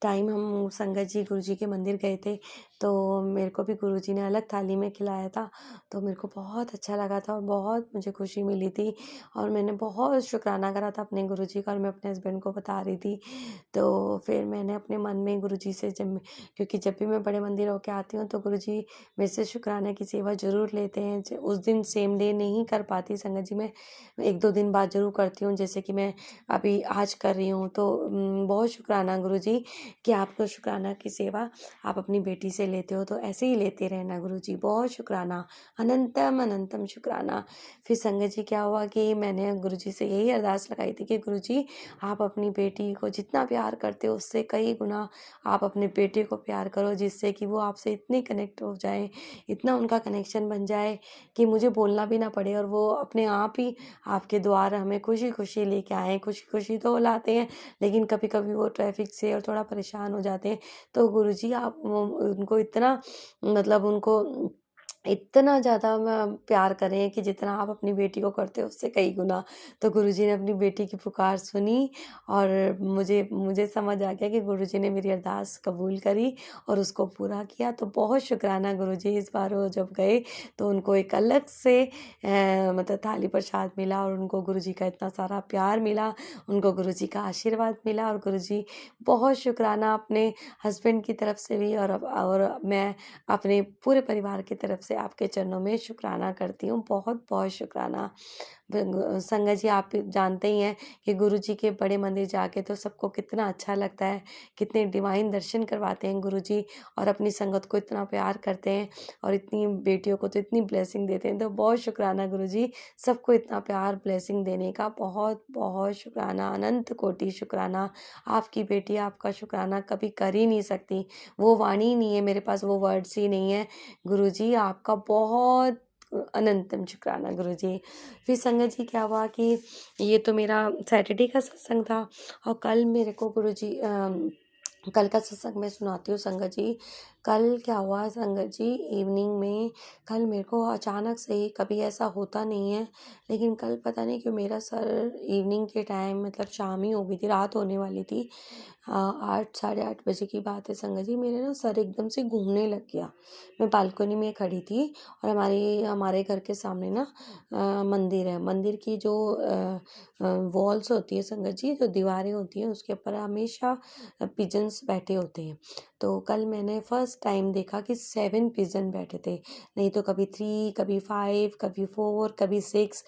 टाइम हम संगत जी गुरुजी के मंदिर गए थे तो मेरे को भी गुरुजी ने अलग थाली में खिलाया था। तो मेरे को बहुत अच्छा लगा था और बहुत मुझे खुशी मिली थी और मैंने बहुत शुक्राना करा था अपने गुरुजी का और मैं अपने हस्बैंड को बता रही थी। तो फिर मैंने अपने मन में गुरुजी से क्योंकि जब भी मैं बड़े मंदिर होके आती हूँ तो गुरुजी मेरे से शुक्राना की सेवा ज़रूर लेते हैं। उस दिन सेम डे नहीं कर पाती संगत जी, मैं 1-2 दिन बाद ज़रूर करती हूँ, जैसे कि मैं अभी आज कर रही हूँ। तो बहुत शुक्राना गुरुजी कि आपको शुक्राना की सेवा आप अपनी बेटी से लेते हो, तो ऐसे ही लेते रहना गुरुजी। बहुत शुक्राना, अनंतम अनंतम शुक्राना। फिर संगत जी क्या हुआ कि मैंने गुरुजी से यही अरदास लगाई थी कि गुरुजी आप अपनी बेटी को जितना प्यार करते हो उससे कई गुना आप अपने बेटे को प्यार करो, जिससे कि वो आपसे इतने कनेक्ट हो जाए, इतना उनका कनेक्शन बन जाए कि मुझे बोलना भी ना पड़े और वो अपने आप ही आपके द्वार हमें खुशी खुशी लेके आएँ। खुशी खुशी तो वो लाते हैं लेकिन कभी कभी वो ट्रैफिक से और थोड़ा परेशान हो जाते हैं। तो गुरुजी आप उनको इतना मतलब उनको इतना ज़्यादा प्यार करें कि जितना आप अपनी बेटी को करते हो उससे कई गुना। तो गुरुजी ने अपनी बेटी की पुकार सुनी और मुझे समझ आ गया कि गुरुजी ने मेरी अरदास कबूल करी और उसको पूरा किया। तो बहुत शुक्राना गुरुजी, इस बार वो जब गए तो उनको एक अलग से मतलब थाली प्रसाद मिला और उनको गुरुजी का इतना सारा प्यार मिला, उनको गुरुजी का आशीर्वाद मिला। और गुरुजी बहुत शुक्राना अपने हस्बैंड की तरफ से भी और मैं अपने पूरे परिवार की तरफ से आपके चरणों में शुक्राना करती हूँ। बहुत बहुत शुक्राना। संगत जी आप जानते ही हैं कि गुरुजी के बड़े मंदिर जाके तो सबको कितना अच्छा लगता है, कितने डिवाइन दर्शन करवाते हैं गुरुजी और अपनी संगत को इतना प्यार करते हैं और इतनी बेटियों को तो इतनी ब्लेसिंग देते हैं। तो बहुत शुक्राना गुरुजी, सबको इतना प्यार ब्लेसिंग देने का बहुत बहुत शुक्राना, अनंत कोटि शुक्राना। आपकी बेटी आपका शुक्राना कभी कर ही नहीं सकती, वो वाणी ही नहीं है मेरे पास, वो वर्ड्स ही नहीं है। गुरुजी आपका बहुत अनंतम शुक्राना गुरुजी। फिर संगत जी क्या हुआ कि ये तो मेरा सैटरडे का सत्संग था और कल मेरे को गुरुजी कल का सत्संग मैं सुनाती हूँ संगत जी। कल क्या हुआ संगत जी, इवनिंग में कल मेरे को अचानक से ही, कभी ऐसा होता नहीं है, लेकिन कल पता नहीं क्यों मेरा सर इवनिंग के टाइम, मतलब शाम ही हो गई थी, रात होने वाली थी, 8 साढ़े 8 बजे की बात है संगत जी। मेरे ना सर एकदम से घूमने लग गया। मैं बालकनी में खड़ी थी और हमारे घर के सामने ना मंदिर है। मंदिर की जो वॉल्स होती है संगत जी, जो दीवारें होती हैं, उसके ऊपर हमेशा पिजन्स बैठे होते हैं। तो कल मैंने फर्स्ट टाइम देखा कि 7 पिजन बैठे थे। नहीं तो कभी 3, कभी 5, कभी 4, कभी 6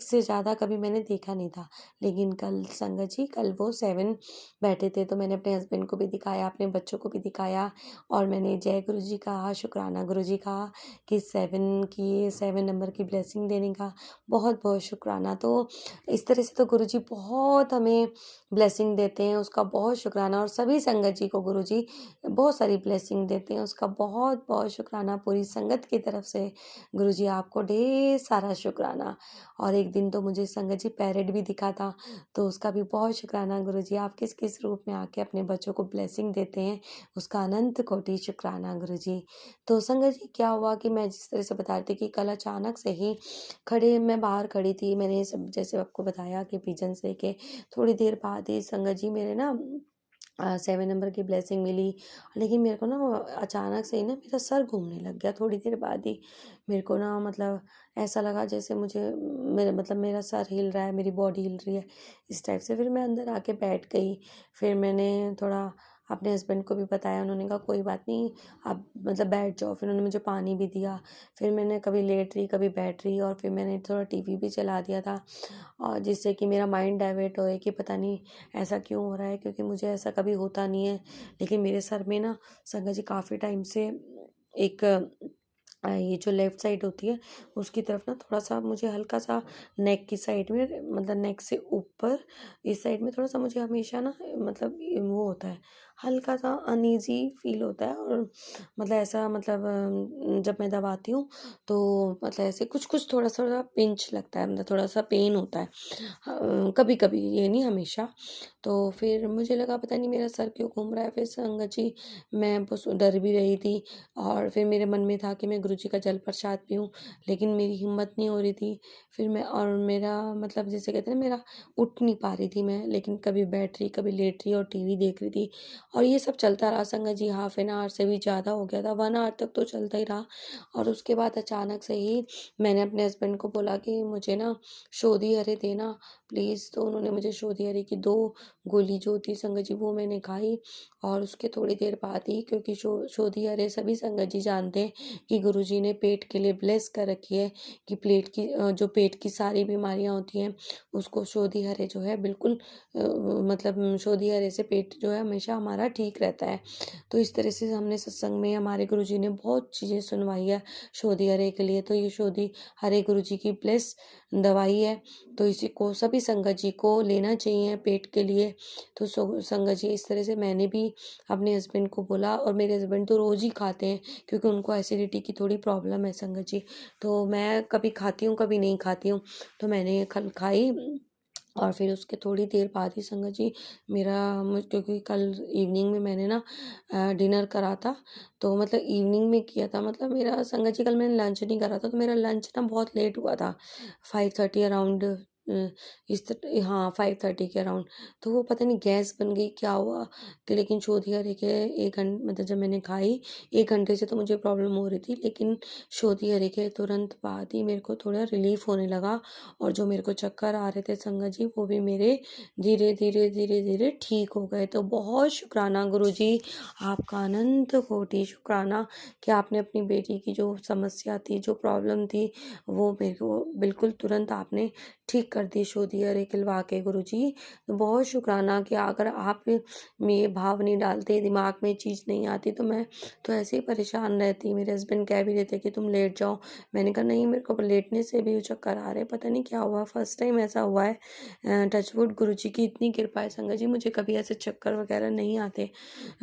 से ज़्यादा कभी मैंने देखा नहीं था। लेकिन कल संगत जी, कल वो 7 बैठे थे। तो मैंने अपने हस्बैंड को भी दिखाया, अपने बच्चों को भी दिखाया, और मैंने जय गुरु जी कहा, शुक्राना गुरु जी कहा कि 7 नंबर की ब्लेसिंग देने का बहुत बहुत शुक्राना। तो इस तरह से तो गुरु जी बहुत हमें ब्लेसिंग देते हैं, उसका बहुत शुक्राना। और सभी संगत जी को गुरु जी बहुत सारी ब्लेसिंग देते हैं, उसका बहुत बहुत शुक्राना। पूरी संगत की तरफ से गुरु जी आपको ढेर सारा शुक्राना। और एक दिन तो मुझे संगत जी पैरेट भी दिखा था, तो उसका भी बहुत शुक्राना गुरु जी। आप किस किस रूप में आके अपने बच्चों को ब्लेसिंग देते हैं, उसका अनंत कोटि शुक्राना गुरु जी। तो संगत जी क्या हुआ कि मैं जिस तरह से बता रही थी कि कल अचानक से ही मैं बाहर खड़ी थी, मैंने ये सब जैसे आपको बताया कि पिजन्स देखे, थोड़ी देर बाद ही संगत जी मेरे ना 7 नंबर की ब्लेसिंग मिली। लेकिन मेरे को ना अचानक से ही ना मेरा सर घूमने लग गया, थोड़ी देर बाद ही मेरे को ना, मतलब ऐसा लगा जैसे मुझे मेरा सर हिल रहा है, मेरी बॉडी हिल रही है, इस टाइप से। फिर मैं अंदर आके बैठ गई। फिर मैंने थोड़ा अपने हस्बैंड को भी बताया, उन्होंने कहा कोई बात नहीं, आप मतलब बैठ जाओ। फिर उन्होंने मुझे पानी भी दिया। फिर मैंने कभी लेट रही, कभी बैठ रही, और फिर मैंने थोड़ा टीवी भी चला दिया था, और जिससे कि मेरा माइंड डाइवर्ट होए कि पता नहीं ऐसा क्यों हो रहा है, क्योंकि मुझे ऐसा कभी होता नहीं है। लेकिन मेरे सर में ना संगत जी काफ़ी टाइम से एक ये जो लेफ़्ट साइड होती है, उसकी तरफ ना थोड़ा-सा मुझे हल्का सा नेक की साइड में, मतलब नेक से ऊपर इस साइड में थोड़ा-सा मुझे हमेशा ना, मतलब वो होता है, हल्का सा अनईज़ी फ़ील होता है। और मतलब ऐसा, मतलब जब मैं दबाती हूँ तो मतलब ऐसे कुछ-कुछ थोड़ा-सा पिंच लगता है, मतलब थोड़ा-सा पेन होता है। कभी-कभी, ये नहीं हमेशा। तो फिर मुझे लगा पता नहीं मेरा सर क्यों घूम रहा है। फिर संगत जी, मैं बस डर भी रही थी, और फिर मेरे मन में था कि मैं गुरु जी का जल प्रसाद पीऊँ, लेकिन मेरी हिम्मत नहीं हो रही थी। फिर मैं, और मेरा मतलब जैसे कहते हैं ना, मेरा उठ नहीं पा रही थी मैं, लेकिन कभी बैठ रही, कभी लेट रही, और टीवी देख रही थी। और ये सब चलता रहा संगत जी, हाफ एन आवर से भी ज़्यादा हो गया था, 1 आवर तक तो चलता ही रहा। और उसके बाद अचानक से ही मैंने अपने हस्बैंड को बोला कि मुझे ना शोधी हरे देना प्लीज़। तो उन्होंने मुझे शोधी हरे की 2 गोली जो थी संगत जी, वो मैंने खाई। और उसके थोड़ी देर बाद ही, क्योंकि शोधी हरे सभी संगत जी जानते हैं कि गुरुजी ने पेट के लिए ब्लेस कर रखी है, कि जो पेट की सारी बीमारियां होती हैं, उसको शोधी हरे जो है बिल्कुल मतलब शोधी हरे से पेट जो है हमेशा हमारा ठीक रहता है। तो इस तरह से हमने सत्संग में हमारे गुरुजी ने बहुत चीज़ें सुनवाई है शोधी हरे के लिए। तो ये शोधी हरे गुरुजी की ब्लेस दवाई है। तो इसी को सभी संगत जी को लेना चाहिए पेट के लिए। तो संगत जी, इस तरह से मैंने भी अपने हस्बैंड को बोला, और मेरे हस्बैंड तो रोज़ ही खाते हैं, क्योंकि उनको एसिडिटी की थोड़ी प्रॉब्लम है संगत जी। तो मैं कभी खाती हूँ, कभी नहीं खाती हूँ। तो मैंने कल खाई, और फिर उसके थोड़ी देर बाद ही संगत जी क्योंकि कल इवनिंग में मैंने ना डिनर करा था। तो मतलब इवनिंग में किया था, मतलब मेरा संगत जी, कल मैंने लंच नहीं करा था, तो मेरा लंच ना बहुत लेट हुआ था, 5:30 अराउंड, हाँ 5:30 के अराउंड। तो वो पता नहीं गैस बन गई, क्या हुआ कि, लेकिन शोधी हरे के 1 घंटे, मतलब जब मैंने खाई 1 घंटे से तो मुझे प्रॉब्लम हो रही थी, लेकिन शोधी हरे के तुरंत बाद ही मेरे को थोड़ा रिलीफ होने लगा। और जो मेरे को चक्कर आ रहे थे संगत जी, वो भी मेरे धीरे धीरे धीरे धीरे ठीक हो गए। तो बहुत शुक्राना गुरु जी, आपका अनंत कोटि शुक्राना कि आपने अपनी बेटी की जो समस्या थी, जो प्रॉब्लम थी, वो मेरे को बिल्कुल तुरंत आपने ठीक कर दी शोधी हरे खिलवा के गुरु जी। तो बहुत शुक्राना कि अगर आप में ये भाव नहीं डालते, दिमाग में चीज़ नहीं आती, तो मैं तो ऐसे ही परेशान रहती। मेरे हस्बैंड कह भी रहे थे कि तुम लेट जाओ। मैंने कहा नहीं, मेरे को लेटने से भी चक्कर आ रहे हैं, पता नहीं क्या हुआ, फर्स्ट टाइम ऐसा हुआ है। टचवुड गुरु जी की इतनी कृपा है संगत जी, मुझे कभी ऐसे चक्कर वगैरह नहीं आते।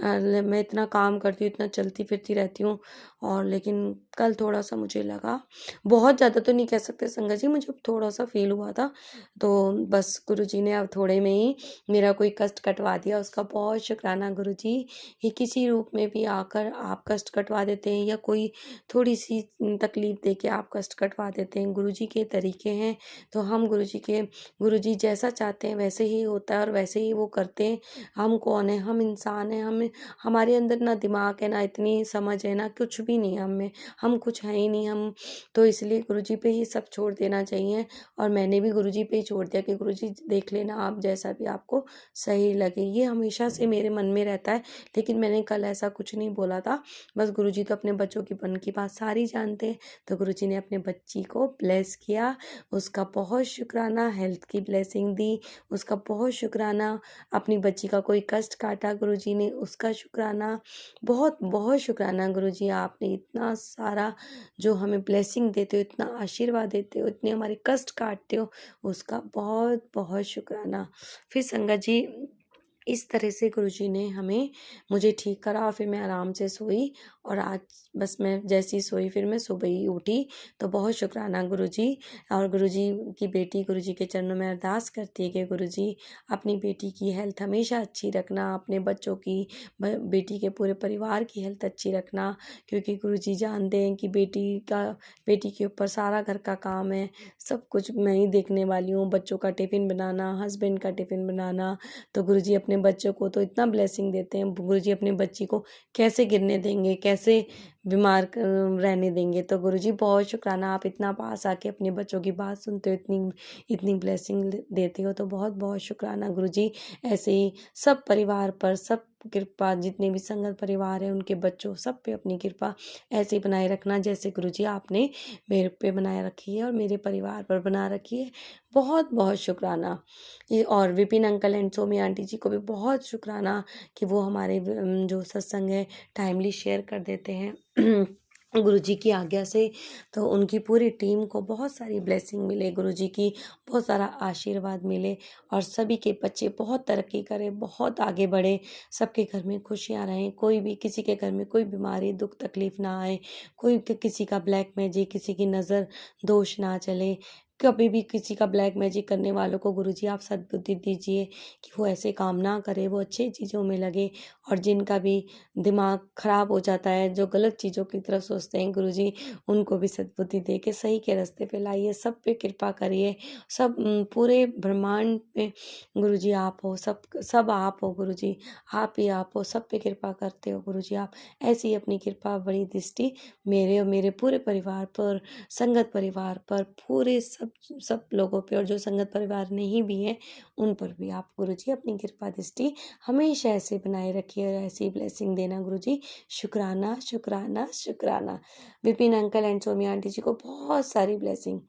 मैं इतना काम करती हूँ, इतना चलती फिरती रहती हूँ, और लेकिन कल थोड़ा-सा मुझे लगा, बहुत ज़्यादा तो नहीं कह सकते संगत जी, मुझे थोड़ा-सा फ़ील हुआ था। तो बस गुरुजी ने अब थोड़े में ही मेरा कोई कष्ट कटवा दिया, उसका बहुत शुक्राना गुरुजी। कि किसी रूप में भी आकर आप कष्ट कटवा देते हैं या कोई थोड़ी-सी तकलीफ़ देके आप कष्ट कटवा देते हैं, गुरुजी के तरीके हैं। तो हम गुरुजी जैसा चाहते हैं वैसे ही होता है और वैसे ही वो करते हैं। हम कौन हैं? हम इंसान हैं, हमारे अंदर ना दिमाग है, ना इतनी समझ है, ना कुछ भी नहीं है हम कुछ हैं ही नहीं। हम तो इसलिए गुरुजी पे ही सब छोड़ देना चाहिए और मैंने भी गुरुजी पे ही छोड़ दिया कि गुरुजी देख लेना आप, जैसा भी आपको सही लगे। ये हमेशा से मेरे मन में रहता है, लेकिन मैंने कल ऐसा कुछ नहीं बोला था। बस गुरुजी तो अपने बच्चों की मन की बात सारी जानते हैं। तो गुरुजी ने अपने बच्ची को ब्लेस किया, उसका बहुत शुक्राना, हेल्थ की ब्लेसिंग दी, उसका बहुत शुक्राना, अपनी बच्ची का कोई कष्ट काटा गुरुजी ने, उसका शुक्राना, बहुत बहुत शुक्राना गुरुजी। आपने इतना सारा जो हमें ब्लेसिंग देते हो, इतना आशीर्वाद देते हो, इतने हमारे कष्ट काटते हो, उसका बहुत बहुत शुक्राना। फिर संगत जी, इस तरह से गुरुजी ने मुझे ठीक करा और फिर मैं आराम से सोई और आज बस मैं जैसी सोई फिर मैं सुबह ही उठी। तो बहुत शुक्राना गुरुजी। और गुरुजी की बेटी गुरुजी के चरणों में अरदास करती है कि गुरुजी अपनी बेटी की हेल्थ हमेशा अच्छी रखना, अपने बच्चों की, बेटी के पूरे परिवार की हेल्थ अच्छी रखना, क्योंकि गुरुजी जानते हैं कि बेटी के ऊपर सारा घर का काम है, सब कुछ मैं ही देखने वाली हूँ, बच्चों का टिफ़िन बनाना, हस्बैंड का टिफ़िन बनाना। तो गुरुजी अपने बच्चों को तो इतना ब्लेसिंग देते हैं, गुरुजी अपनी बच्ची को कैसे गिरने देंगे, कैसे बीमार रहने देंगे। तो गुरुजी बहुत शुक्राना, आप इतना पास आके अपने बच्चों की बात सुनते हो, इतनी इतनी ब्लेसिंग देते हो, तो बहुत बहुत शुक्राना गुरुजी। ऐसे ही सब परिवार पर सब कृपा, जितने भी संगत परिवार है उनके बच्चों सब पे अपनी कृपा ऐसे ही बनाए रखना, जैसे गुरुजी आपने मेरे पे बनाए रखी है और मेरे परिवार पर बना रखी है। बहुत बहुत शुक्राना। ये और Vipin uncle and Somi aunty ji को भी बहुत शुक्राना कि वो हमारे जो सत्संग है टाइमली शेयर कर देते हैं गुरुजी की आज्ञा से। तो उनकी पूरी टीम को बहुत सारी ब्लेसिंग मिले, गुरुजी की बहुत सारा आशीर्वाद मिले और सभी के बच्चे बहुत तरक्की करें, बहुत आगे बढ़े, सबके घर में खुशियाँ रहें, कोई भी किसी के घर में कोई बीमारी दुख तकलीफ ना आए, किसी का ब्लैक मैजिक, किसी की नज़र दोष ना चले। कभी भी किसी का ब्लैक मैजिक करने वालों को गुरुजी आप सद्बुद्धि दीजिए कि वो ऐसे काम ना करे, वो अच्छी चीज़ों में लगे। और जिनका भी दिमाग खराब हो जाता है, जो गलत चीज़ों की तरफ सोचते हैं, गुरुजी उनको भी सद्बुद्धि दे के सही के रास्ते पे लाइए, सब पे कृपा करिए। सब पूरे ब्रह्मांड में गुरुजी आप हो, सब आप हो गुरुजी, आप ही आप हो, सब पे कृपा करते हो गुरुजी आप। ऐसी ही अपनी कृपा बड़ी दृष्टि मेरे और मेरे पूरे परिवार पर, संगत परिवार पर, पूरे सब लोगों पे, और जो संगत परिवार नहीं भी हैं उन पर भी आप गुरुजी अपनी कृपा दृष्टि हमेशा ऐसे बनाए रखिए और ऐसी ब्लेसिंग देना गुरुजी। शुक्राना शुक्राना शुक्राना। Vipin uncle and Somi aunty ji को बहुत सारी ब्लेसिंग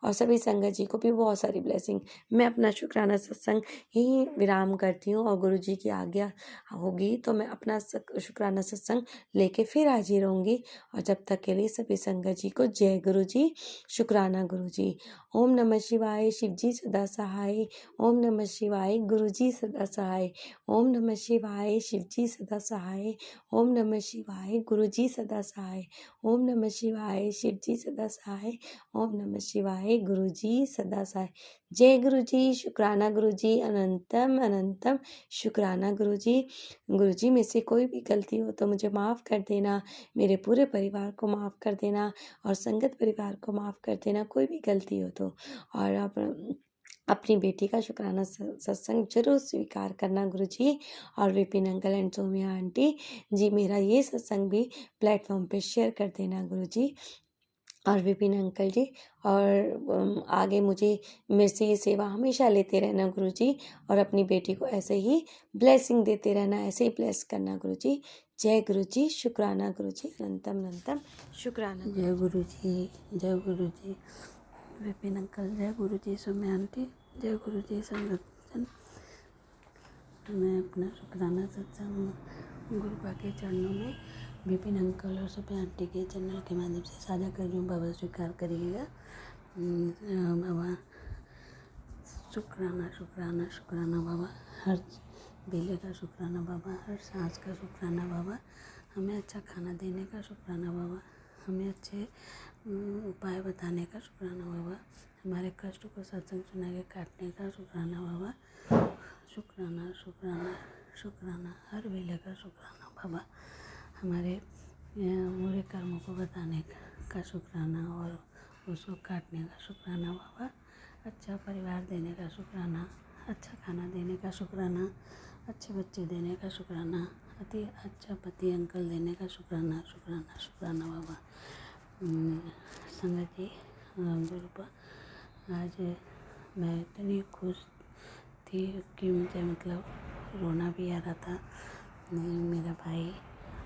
और सभी संगत जी को भी बहुत सारी ब्लेसिंग। मैं अपना शुक्राना सत्संग यहीं विराम करती हूँ और गुरुजी की आज्ञा होगी तो मैं अपना शुक्राना सत्संग लेके फिर हाजिर रहूँगी। और जब तक के लिए सभी संगत जी को जय गुरु जी, शुक्राना गुरु जी। ओम नमः शिवाय, शिव जी सदा सहाय। ओम नमः शिवाय, गुरु जी सदा सहाय। ओम नमः शिवाय, शिव जी सदा सहाय। ओम नमः शिवाय, गुरु जी सदा सहाय। ओम नमः शिवाय, शिव जी सदा सहाय। ओम नमः शिवाय, गुरु जी सदा सहाय। जय गुरु जी, शुक्राना गुरु जी, अनंतम अनंतम शुक्राना गुरु जी। गुरु जी में से कोई भी गलती हो तो मुझे माफ़ कर देना, मेरे पूरे परिवार को माफ़ कर देना और संगत परिवार को माफ़ कर देना, कोई भी गलती हो तो। और आप अपनी बेटी का शुक्राना सत्संग जरूर स्वीकार करना गुरु जी। और Vipin uncle and Somiya aunty जी, मेरा ये सत्संग भी प्लेटफॉर्म पे शेयर कर देना गुरु जी। और विपिन अंकल जी, और आगे मुझे मेरे से ये सेवा हमेशा लेते रहना गुरु जी, और अपनी बेटी को ऐसे ही ब्लेसिंग देते रहना, ऐसे ही ब्लेस करना गुरु जी। जय गुरु जी, शुक्राना गुरु जी, अनंतम अनंतम शुक्राना। जय गुरु जी, जय गुरु जी। विपिन अंकल, जय गुरु जी। सोम्या आंटी, जय गुरु जी। संगठन, मैं अपना शुक्राना सत्संग गुरुपा के चरणों में विपिन अंकल और सोम्या आंटी के चैनल के माध्यम से साझा कर रही हूँ। बाबा स्वीकार करिएगा। बाबा शुक्राना शुक्राना शुक्राना बाबा, हर बेले का शुक्राना बाबा, हर सांस का शुक्राना बाबा, हमें अच्छा खाना देने का शुक्राना बाबा, हमें अच्छे उपाय बताने का शुक्राना बाबा, हमारे कष्ट को सत्संग सुना के काटने का शुक्राना बाबा, शुक्राना शुक्राना शुक्राना, हर वेले का शुक्राना बाबा, हमारे बुरे कर्मों को बताने का शुक्राना और उसको काटने का शुक्राना बाबा, अच्छा परिवार देने का शुक्राना, अच्छा खाना देने का शुक्राना, अच्छे बच्चे देने का शुक्राना, अति अच्छा पति अंकल देने का शुक्राना शुक्राना शुक्राना बाबा। संगत जी, गुरुपा, आज मैं इतनी खुश थी कि मुझे मतलब रोना भी आ रहा था। मेरा भाई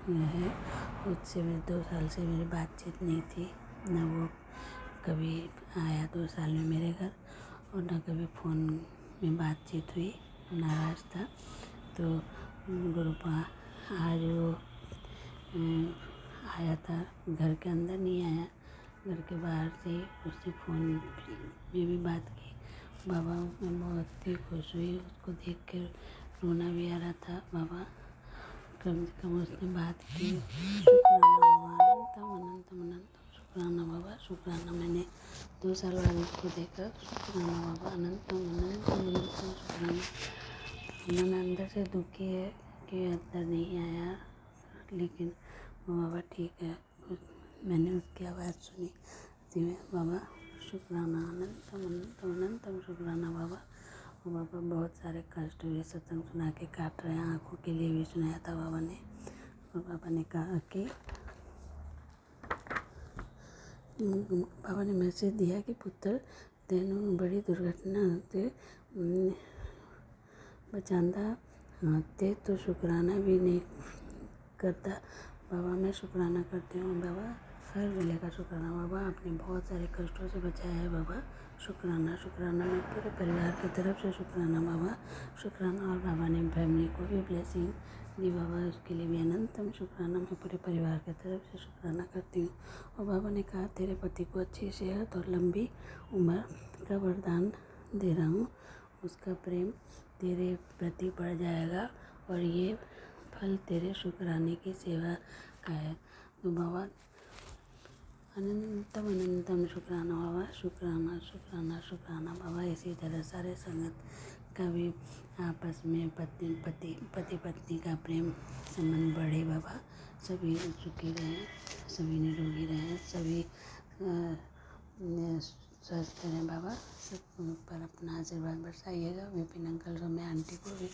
है, उससे मेरे 2 साल से मेरी बातचीत नहीं थी, ना वो कभी आया 2 साल में मेरे घर और ना कभी फ़ोन में बातचीत हुई, नाराज़ था। तो गुरुपा आज वो आया था, घर के अंदर नहीं आया, घर के बाहर से ही उससे फ़ोन में भी बात की। बाबा, मैं बहुत ही खुश हुई, उसको देख के रोना भी आ रहा था। बाबा, कम से कम उसने बात की, शुक्राना बाबा, अनंतम अनंतम अनंतम शुक्राना बाबा, शुक्राना। मैंने 2 साल बाद उसको देखा, शुक्राना बाबा, अनंतम अनंतम अनंतम शुक्राना। मन अंदर से दुखी है कि अंदर नहीं आया, लेकिन बाबा ठीक है, मैंने उसकी आवाज़ सुनी में बाबा, शुक्राना, अनंतम अनंतम अनंतम शुक्राना बाबा। और बाबा बहुत सारे कष्ट हुए, सत्संग सुना के काट रहे हैं, आँखों के लिए भी सुनाया था बाबा ने। और बाबा ने कहा कि बाबा ने मैसेज दिया कि पुत्र तेनू बड़ी दुर्घटना ते बचांदा ते तो शुक्राना भी नहीं करता। बाबा, मैं शुक्राना करती हूँ बाबा, हर वेले का शुक्राना बाबा, आपने बहुत सारे कष्टों से बचाया है बाबा, शुक्राना शुक्राना। मैं पूरे परिवार की तरफ से शुक्राना बाबा, शुक्राना। और बाबा ने फैमिली को भी ब्लेसिंग दी बाबा, उसके लिए भी अनंतम शुक्राना। मैं पूरे परिवार की तरफ से शुक्राना करती हूँ। और बाबा ने कहा, तेरे पति को अच्छी सेहत और लंबी उम्र का वरदान दे रहा हूँ, उसका प्रेम तेरे प्रति बढ़ जाएगा और ये फल तेरे शुक्राने की सेवा का है। तो बाबा, अनंतम अनंतम शुक्राना बाबा, शुक्राना शुक्राना शुक्राना बाबा। इसी तरह सारे संगत का भी आपस में पति पत्नी का प्रेम संबंध बढ़े बाबा, सभी सुखी रहें, सभी निरोगी रहें, सभी स्वस्थ रहें बाबा, सब पर अपना आशीर्वाद बरसाइएगा। विपिन अंकल, रम्या आंटी को भी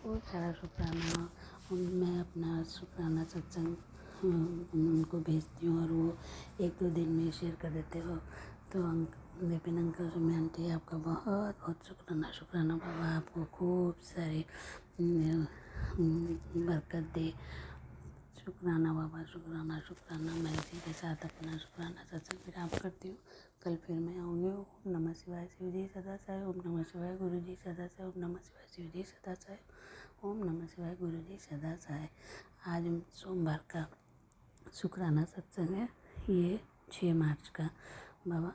बहुत सारा शुक्राना। मैं अपना शुक्राना सत्संग उनको भेजती हूँ और वो 1-2 दिन में शेयर कर देते हो। तो विपिन अंकल, रम्या आंटी, आपका बहुत बहुत शुक्राना शुक्राना बाबा, आपको खूब सारी बरकत दे। शुक्राना बाबा, शुक्राना शुक्राना। मैं इसी के साथ अपना शुक्राना सत्संग विराम करती हूँ। कल फिर मैं आऊँगी। ओम नमः शिवाय, शिव जी सदा साई। ओम नमः शिवाय, गुरु जी सदा साई। ओम नमः शिवाय, शिव जी सदा साई। ओम नमः शिवाय, गुरु जी सदा साई। आज सोमवार का शुक्राना सत्संग है, ये 6 मार्च का। बाबा,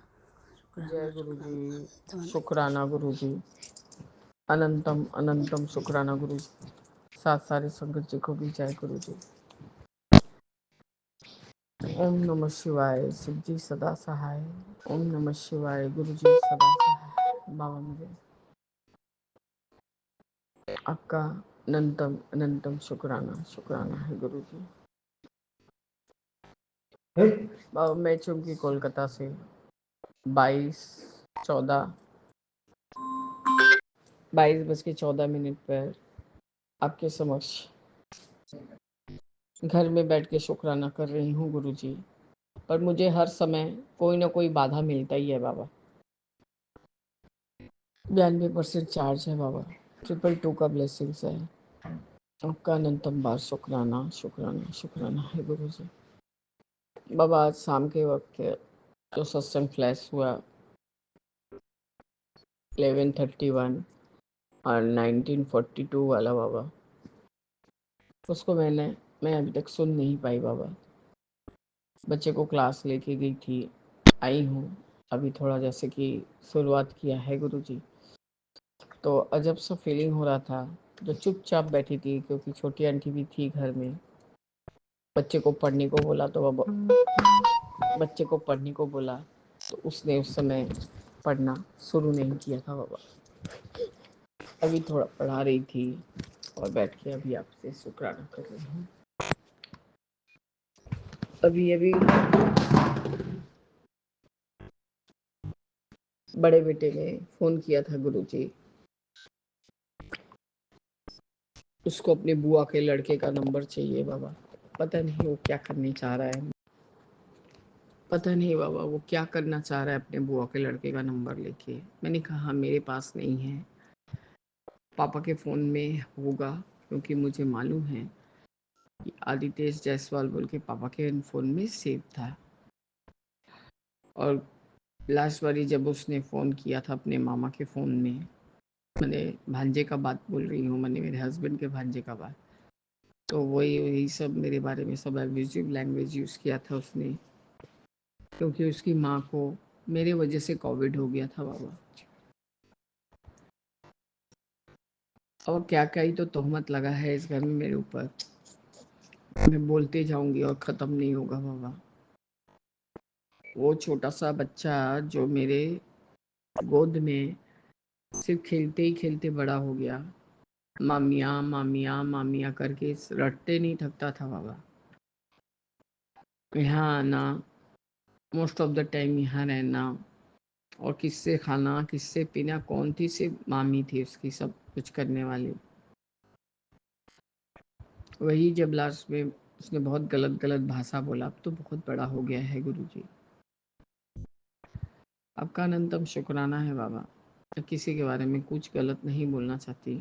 जय शुक्राना गुरु शुक्राना जी, अनंतम अनंतम शुक्राना गुरु जी, अनंतम अनंतम शुक्राना गुरु जी। साथ सारे संगत जी को भी जय गुरु जी। ओम नमः शिवाय, शिव जी सदा सहाय। ओम नमः शिवाय, गुरु जी सदा सहाय। बाबा, मुझे आपका अनंतम अनंतम शुक्राना शुक्राना है गुरु जी। बाबा, मैं चूंकि कोलकाता से 22:14 पर आपके समक्ष घर में बैठ के शुक्राना कर रही हूँ गुरु जी। पर मुझे हर समय कोई ना कोई बाधा मिलता ही है बाबा। 92% चार्ज है बाबा, 222 का ब्लेसिंग्स है। आपका अनंतम बार शुक्राना शुक्राना शुक्राना है गुरु जी। बाबा, आज शाम के वक्त जो सत्संग फ्लैश हुआ 11:31 और 1942 वाला बाबा, उसको मैं अभी तक सुन नहीं पाई बाबा। बच्चे को क्लास लेके गई थी, आई हूँ अभी थोड़ा जैसे कि शुरुआत किया है गुरु जी। तो अजब सा फीलिंग हो रहा था, जो चुपचाप बैठी थी क्योंकि छोटी आंटी भी थी घर में। बच्चे को पढ़ने को बोला तो बच्चे को पढ़ने को बोला तो उसने उस समय पढ़ना शुरू नहीं किया था बाबा। अभी थोड़ा पढ़ा रही थी और बैठ के अभी आपसे शुक्राना कर रही हूँ। अभी बड़े बेटे ने फोन किया था गुरुजी, उसको अपने बुआ के लड़के का नंबर चाहिए बाबा। पता नहीं वो क्या करने चाह रहा है, पता नहीं बाबा वो क्या करना चाह रहा है अपने बुआ के लड़के का नंबर लेके। मैंने कहा मेरे पास नहीं है, पापा के फ़ोन में होगा, क्योंकि मुझे मालूम है कि आदितेश जायसवाल बोल के पापा के फ़ोन में सेव था। और लास्ट बारी जब उसने फ़ोन किया था अपने मामा के फ़ोन में, मैंने भांजे का बात बोल रही हूँ, मैंने मेरे हस्बैंड के भांजे का बात, तो वही सब मेरे बारे में सब एब्यूजिव लैंग्वेज यूज़ किया था उसने, क्योंकि उसकी माँ को मेरे वजह से कोविड हो गया था बाबा। और क्या क्या ही तो तोहमत लगा है इस घर में मेरे ऊपर, मैं बोलते जाऊंगी और ख़त्म नहीं होगा बाबा। वो छोटा सा बच्चा जो मेरे गोद में सिर्फ खेलते ही खेलते बड़ा हो गया, मामिया मामिया मामिया करके रटते नहीं थकता था बाबा। यहाँ आना, मोस्ट ऑफ द टाइम यहाँ रहना, और किससे खाना किससे पीना, कौन थी सिर्फ मामी थी उसकी सब कुछ करने वाली। वही जब लास्ट में उसने बहुत गलत गलत भाषा बोला, अब तो बहुत बड़ा हो गया है गुरुजी। आपका अनंतम शुक्राना है बाबा। मैं किसी के बारे में कुछ गलत नहीं बोलना चाहती,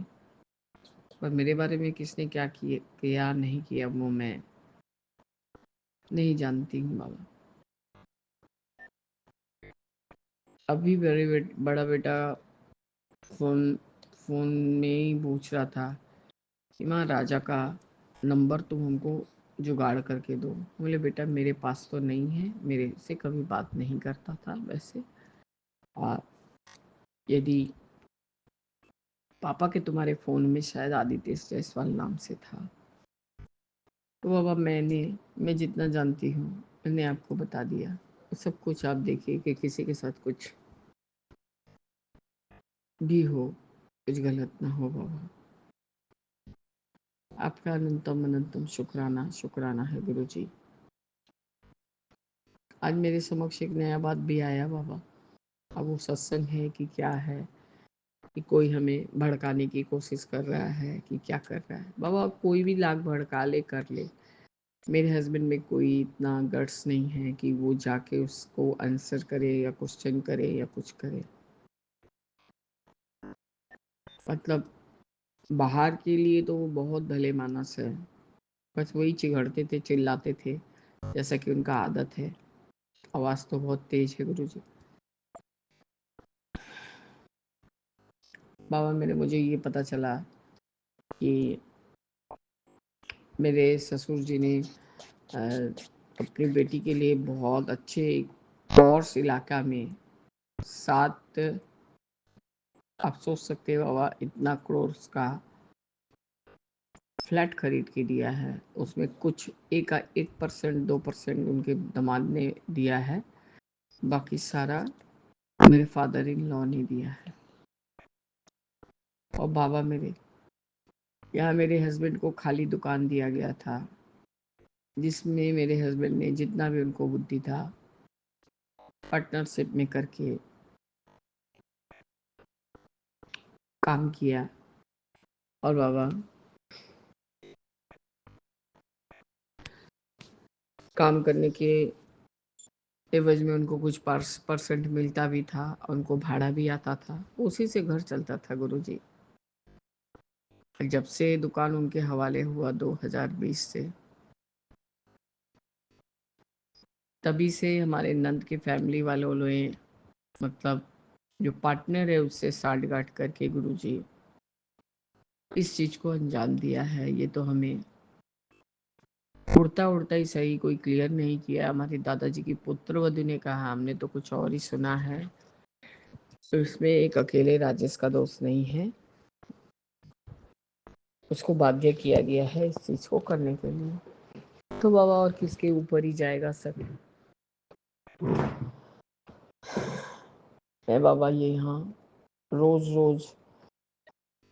पर मेरे बारे में किसने क्या किया नहीं किया वो मैं नहीं जानती हूँ बाबा। अभी बड़ा बेटा फोन फोन में ही पूछ रहा था कि माँ राजा का नंबर तुम हमको जुगाड़ करके दो। बोले बेटा मेरे पास तो नहीं है, मेरे से कभी बात नहीं करता था वैसे, और यदि पापा के तुम्हारे फ़ोन में शायद आदित्य जायसवाल नाम से था, तो बाबा मैं जितना जानती हूँ मैंने आपको बता दिया। सब कुछ आप देखिए कि किसी के साथ कुछ भी हो, कुछ गलत ना हो बाबा। आपका अनंतम अनंतम शुक्राना शुक्राना है गुरुजी। आज मेरे समक्ष एक नया बात भी आया बाबा। अब वो सत्संग है कि क्या है, कि कोई हमें भड़काने की कोशिश कर रहा है कि क्या कर रहा है बाबा। कोई भी लाख भड़का ले कर ले, मेरे हस्बैंड में कोई इतना गट्स नहीं है कि वो जाके उसको आंसर करे या क्वेश्चन करे या कुछ करे। मतलब बाहर के लिए तो वो बहुत भले मानस है, बस वही चिढ़ते थे चिल्लाते थे जैसा कि उनका आदत है। आवाज़ तो बहुत तेज है गुरुजी। बाबा मुझे ये पता चला कि मेरे ससुर जी ने अपनी बेटी के लिए बहुत अच्छे पॉश इलाका में 7, आप सोच सकते हो बाबा, इतना करोड़ का फ्लैट खरीद के दिया है। उसमें कुछ 1% 2% उनके दामाद ने दिया है, बाकी सारा मेरे फादर इन लॉ ने दिया है। और बाबा यहाँ मेरे हस्बैंड को खाली दुकान दिया गया था, जिसमें मेरे हस्बैंड ने जितना भी उनको बुद्धि था पार्टनरशिप में करके काम किया। और बाबा काम करने के एवज में उनको कुछ परसेंट मिलता भी था, उनको भाड़ा भी आता था, उसी से घर चलता था गुरुजी। जब से दुकान उनके हवाले हुआ 2020 से, तभी से हमारे नंद के फैमिली वालों ने, मतलब जो पार्टनर है उससे साठगांठ करके गुरुजी इस चीज को अंजाम दिया है। ये तो हमें उड़ता उड़ता ही सही, कोई क्लियर नहीं किया। हमारे दादाजी की पुत्रवधु ने कहा, हमने तो कुछ और ही सुना है। तो इसमें एक अकेले राजेश का दोष नहीं है, उसको बाध्य किया गया है इस चीज को करने के लिए। तो बाबा और किसके ऊपर ही जाएगा सब। मैं बाबा ये यहाँ रोज रोज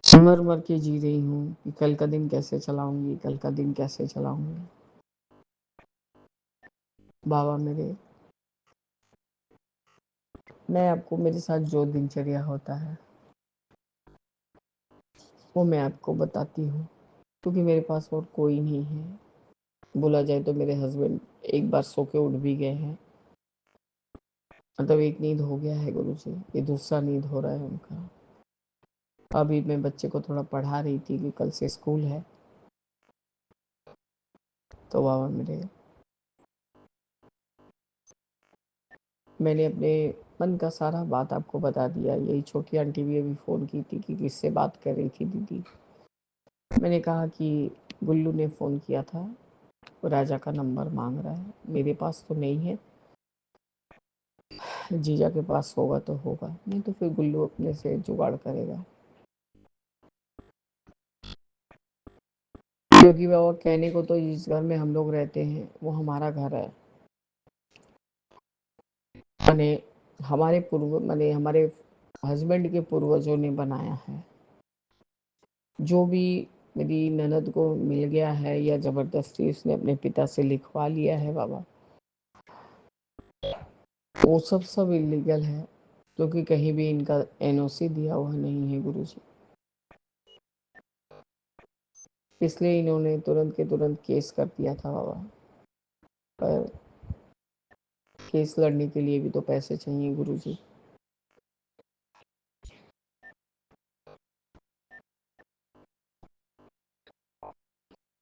मर मर के जी रही हूँ कि कल का दिन कैसे चलाऊंगी, कल का दिन कैसे चलाऊंगी। बाबा मेरे, मैं आपको मेरे साथ जो दिनचर्या होता है वो मैं आपको बताती हूँ, क्योंकि मेरे पास और कोई नहीं है। बोला जाए तो मेरे हस्बैंड एक बार सो के उठ भी गए हैं, मतलब एक नींद हो गया है गुरु जी, ये दूसरा नींद हो रहा है उनका। अभी मैं बच्चे को थोड़ा पढ़ा रही थी कि कल से स्कूल है। तो बाबा मेरे, मैंने अपने मन का सारा बात आपको बता दिया। यही छोटी आंटी भी अभी फ़ोन की थी कि किससे बात कर रही थी दीदी। मैंने कहा कि गुल्लू ने फ़ोन किया था, वो राजा का नंबर मांग रहा है, मेरे पास तो नहीं है, जीजा के पास होगा तो होगा, नहीं तो फिर गुल्लू अपने से जुगाड़ करेगा। क्योंकि बाबा कहने को तो जिस घर में हम लोग रहते हैं वो हमारा घर है, माने हमारे पूर्व माने हमारे हस्बैंड के पूर्वजों ने बनाया है। जो भी मेरी ननद को मिल गया है या जबरदस्ती उसने अपने पिता से लिखवा लिया है बाबा, वो सब इलीगल है, क्योंकि कहीं भी इनका एनओसी दिया हुआ नहीं है गुरुजी। इसलिए इन्होंने तुरंत के तुरंत केस कर दिया था बाबा। पर केस लड़ने के लिए भी तो पैसे चाहिए गुरुजी।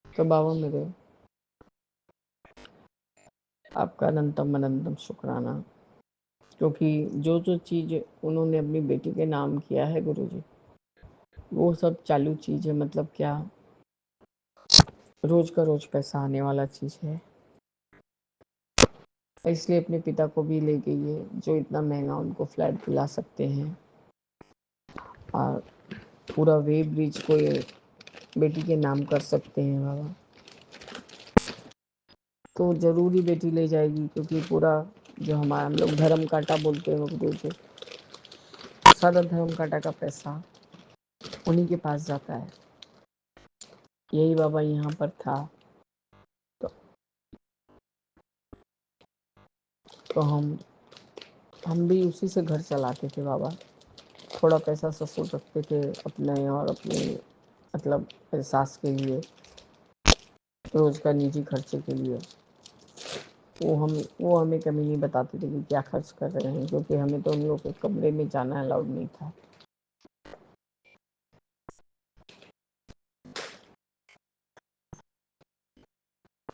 तो बाबा मेरे, आपका अनंतम अनंतम शुक्राना, क्योंकि जो जो चीज़ उन्होंने अपनी बेटी के नाम किया है गुरुजी, वो सब चालू चीज़ है। मतलब क्या, रोज का रोज पैसा आने वाला चीज़ है। इसलिए अपने पिता को भी ले गई है, जो इतना महंगा उनको फ्लैट दिला सकते हैं, और पूरा वे ब्रिज को ये बेटी के नाम कर सकते हैं बाबा। तो जरूरी बेटी ले जाएगी, क्योंकि पूरा जो हमारा हम लोग धर्म कांटा बोलते हैं गुरु जी, सारा धर्म कांटा का पैसा उन्हीं के पास जाता है। यही बाबा यहाँ पर था। तो, तो हम भी उसी से घर चलाते थे बाबा। थोड़ा पैसा ससुर रखते थे अपने और अपने मतलब सास के लिए, रोज का निजी खर्चे के लिए। वो हमें कभी नहीं बताते थे कि क्या खर्च कर रहे हैं, क्योंकि हमें तो उन लोग के कमरे में जाना अलाउड नहीं था।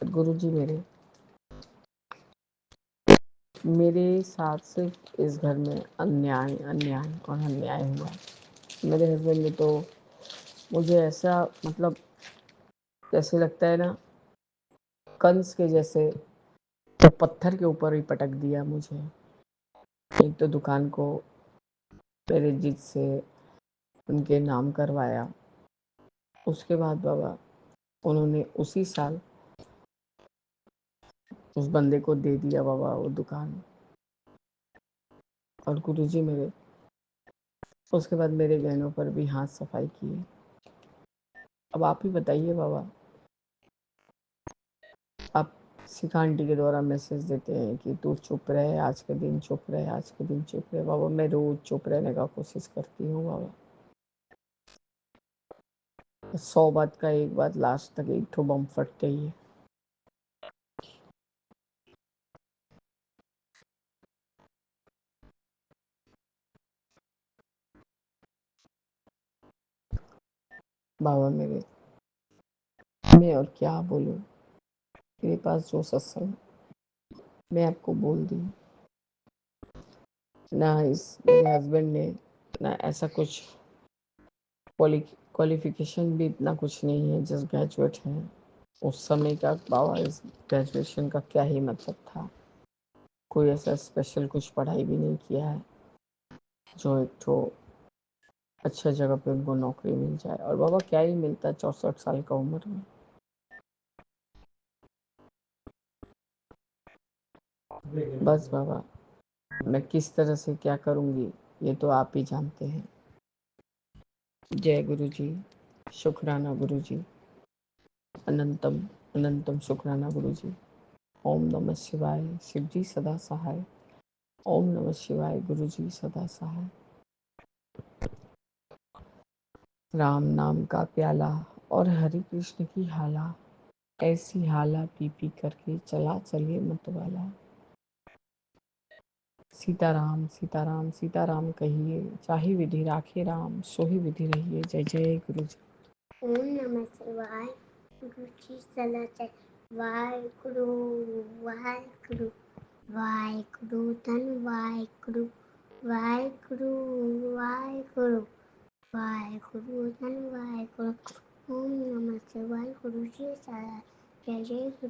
गुरुजी मेरे साथ सिर्फ इस घर में अन्याय अन्याय और अन्याय हुआ। मेरे हस्बैंड ने तो मुझे ऐसा मतलब जैसे लगता है ना, कंस के जैसे तो पत्थर के ऊपर ही पटक दिया मुझे। एक तो दुकान को मेरे जिद से उनके नाम करवाया, उसके बाद बाबा उन्होंने उसी साल उस बंदे को दे दिया बाबा वो दुकान। और गुरुजी उसके बाद मेरे गहनों पर भी हाथ सफाई किए। अब आप ही बताइए बाबा, आप शिखा आंटी के द्वारा मैसेज देते हैं कि तू चुप रहे, आज के दिन चुप रहे, आज के दिन चुप रहे। बाबा मैं रोज चुप रहने का कोशिश करती हूँ बाबा। 100 बात का एक बात लास्ट तक एक ठो बम फटते ही है। बाबा मैं और क्या बोलूँ, मेरे पास जो सत्संग मैं आपको बोल दी ना, इस मेरे हस्बैंड ने ना ऐसा कुछ क्वालिफिकेशन भी इतना कुछ नहीं है, जस्ट ग्रेजुएट हैं। उस समय का बाबा इस ग्रेजुएशन का क्या ही मतलब था। कोई ऐसा स्पेशल कुछ पढ़ाई भी नहीं किया है जो एक तो अच्छा जगह पे उनको नौकरी मिल जाए। और बाबा क्या ही मिलता है 64 साल का उम्र में। बस बाबा, मैं किस तरह से क्या करूँगी ये तो आप ही जानते हैं। जय गुरु जी, शुक्राना गुरु जी, अनंतम अनंतम शुक्राना गुरु जी। ओम नमः शिवाय, शिव जी सदा सहाय। ओम नमः शिवाय, गुरु जी सदा सहाय। राम नाम का प्याला और हरि कृष्ण की हाला, ऐसी हाला पी पी करके चला चलिए मतवाला। सीताराम सीताराम सीताराम कहिए, चाहे विधि राखे राम, सोही विधि रहिए। जय जय गुरु जी। ओम नमः शिवाय, गुरु जी सदा जय। वाहेगुरु वाहेगुरु वाहेगुरु धन वाहेगुरु वाहेगुरु वाहेगुरु वाहेगुरु धन वाहेगुरु। ओम नमः शिवाय, गुरु जी सदा जय जय गुरु।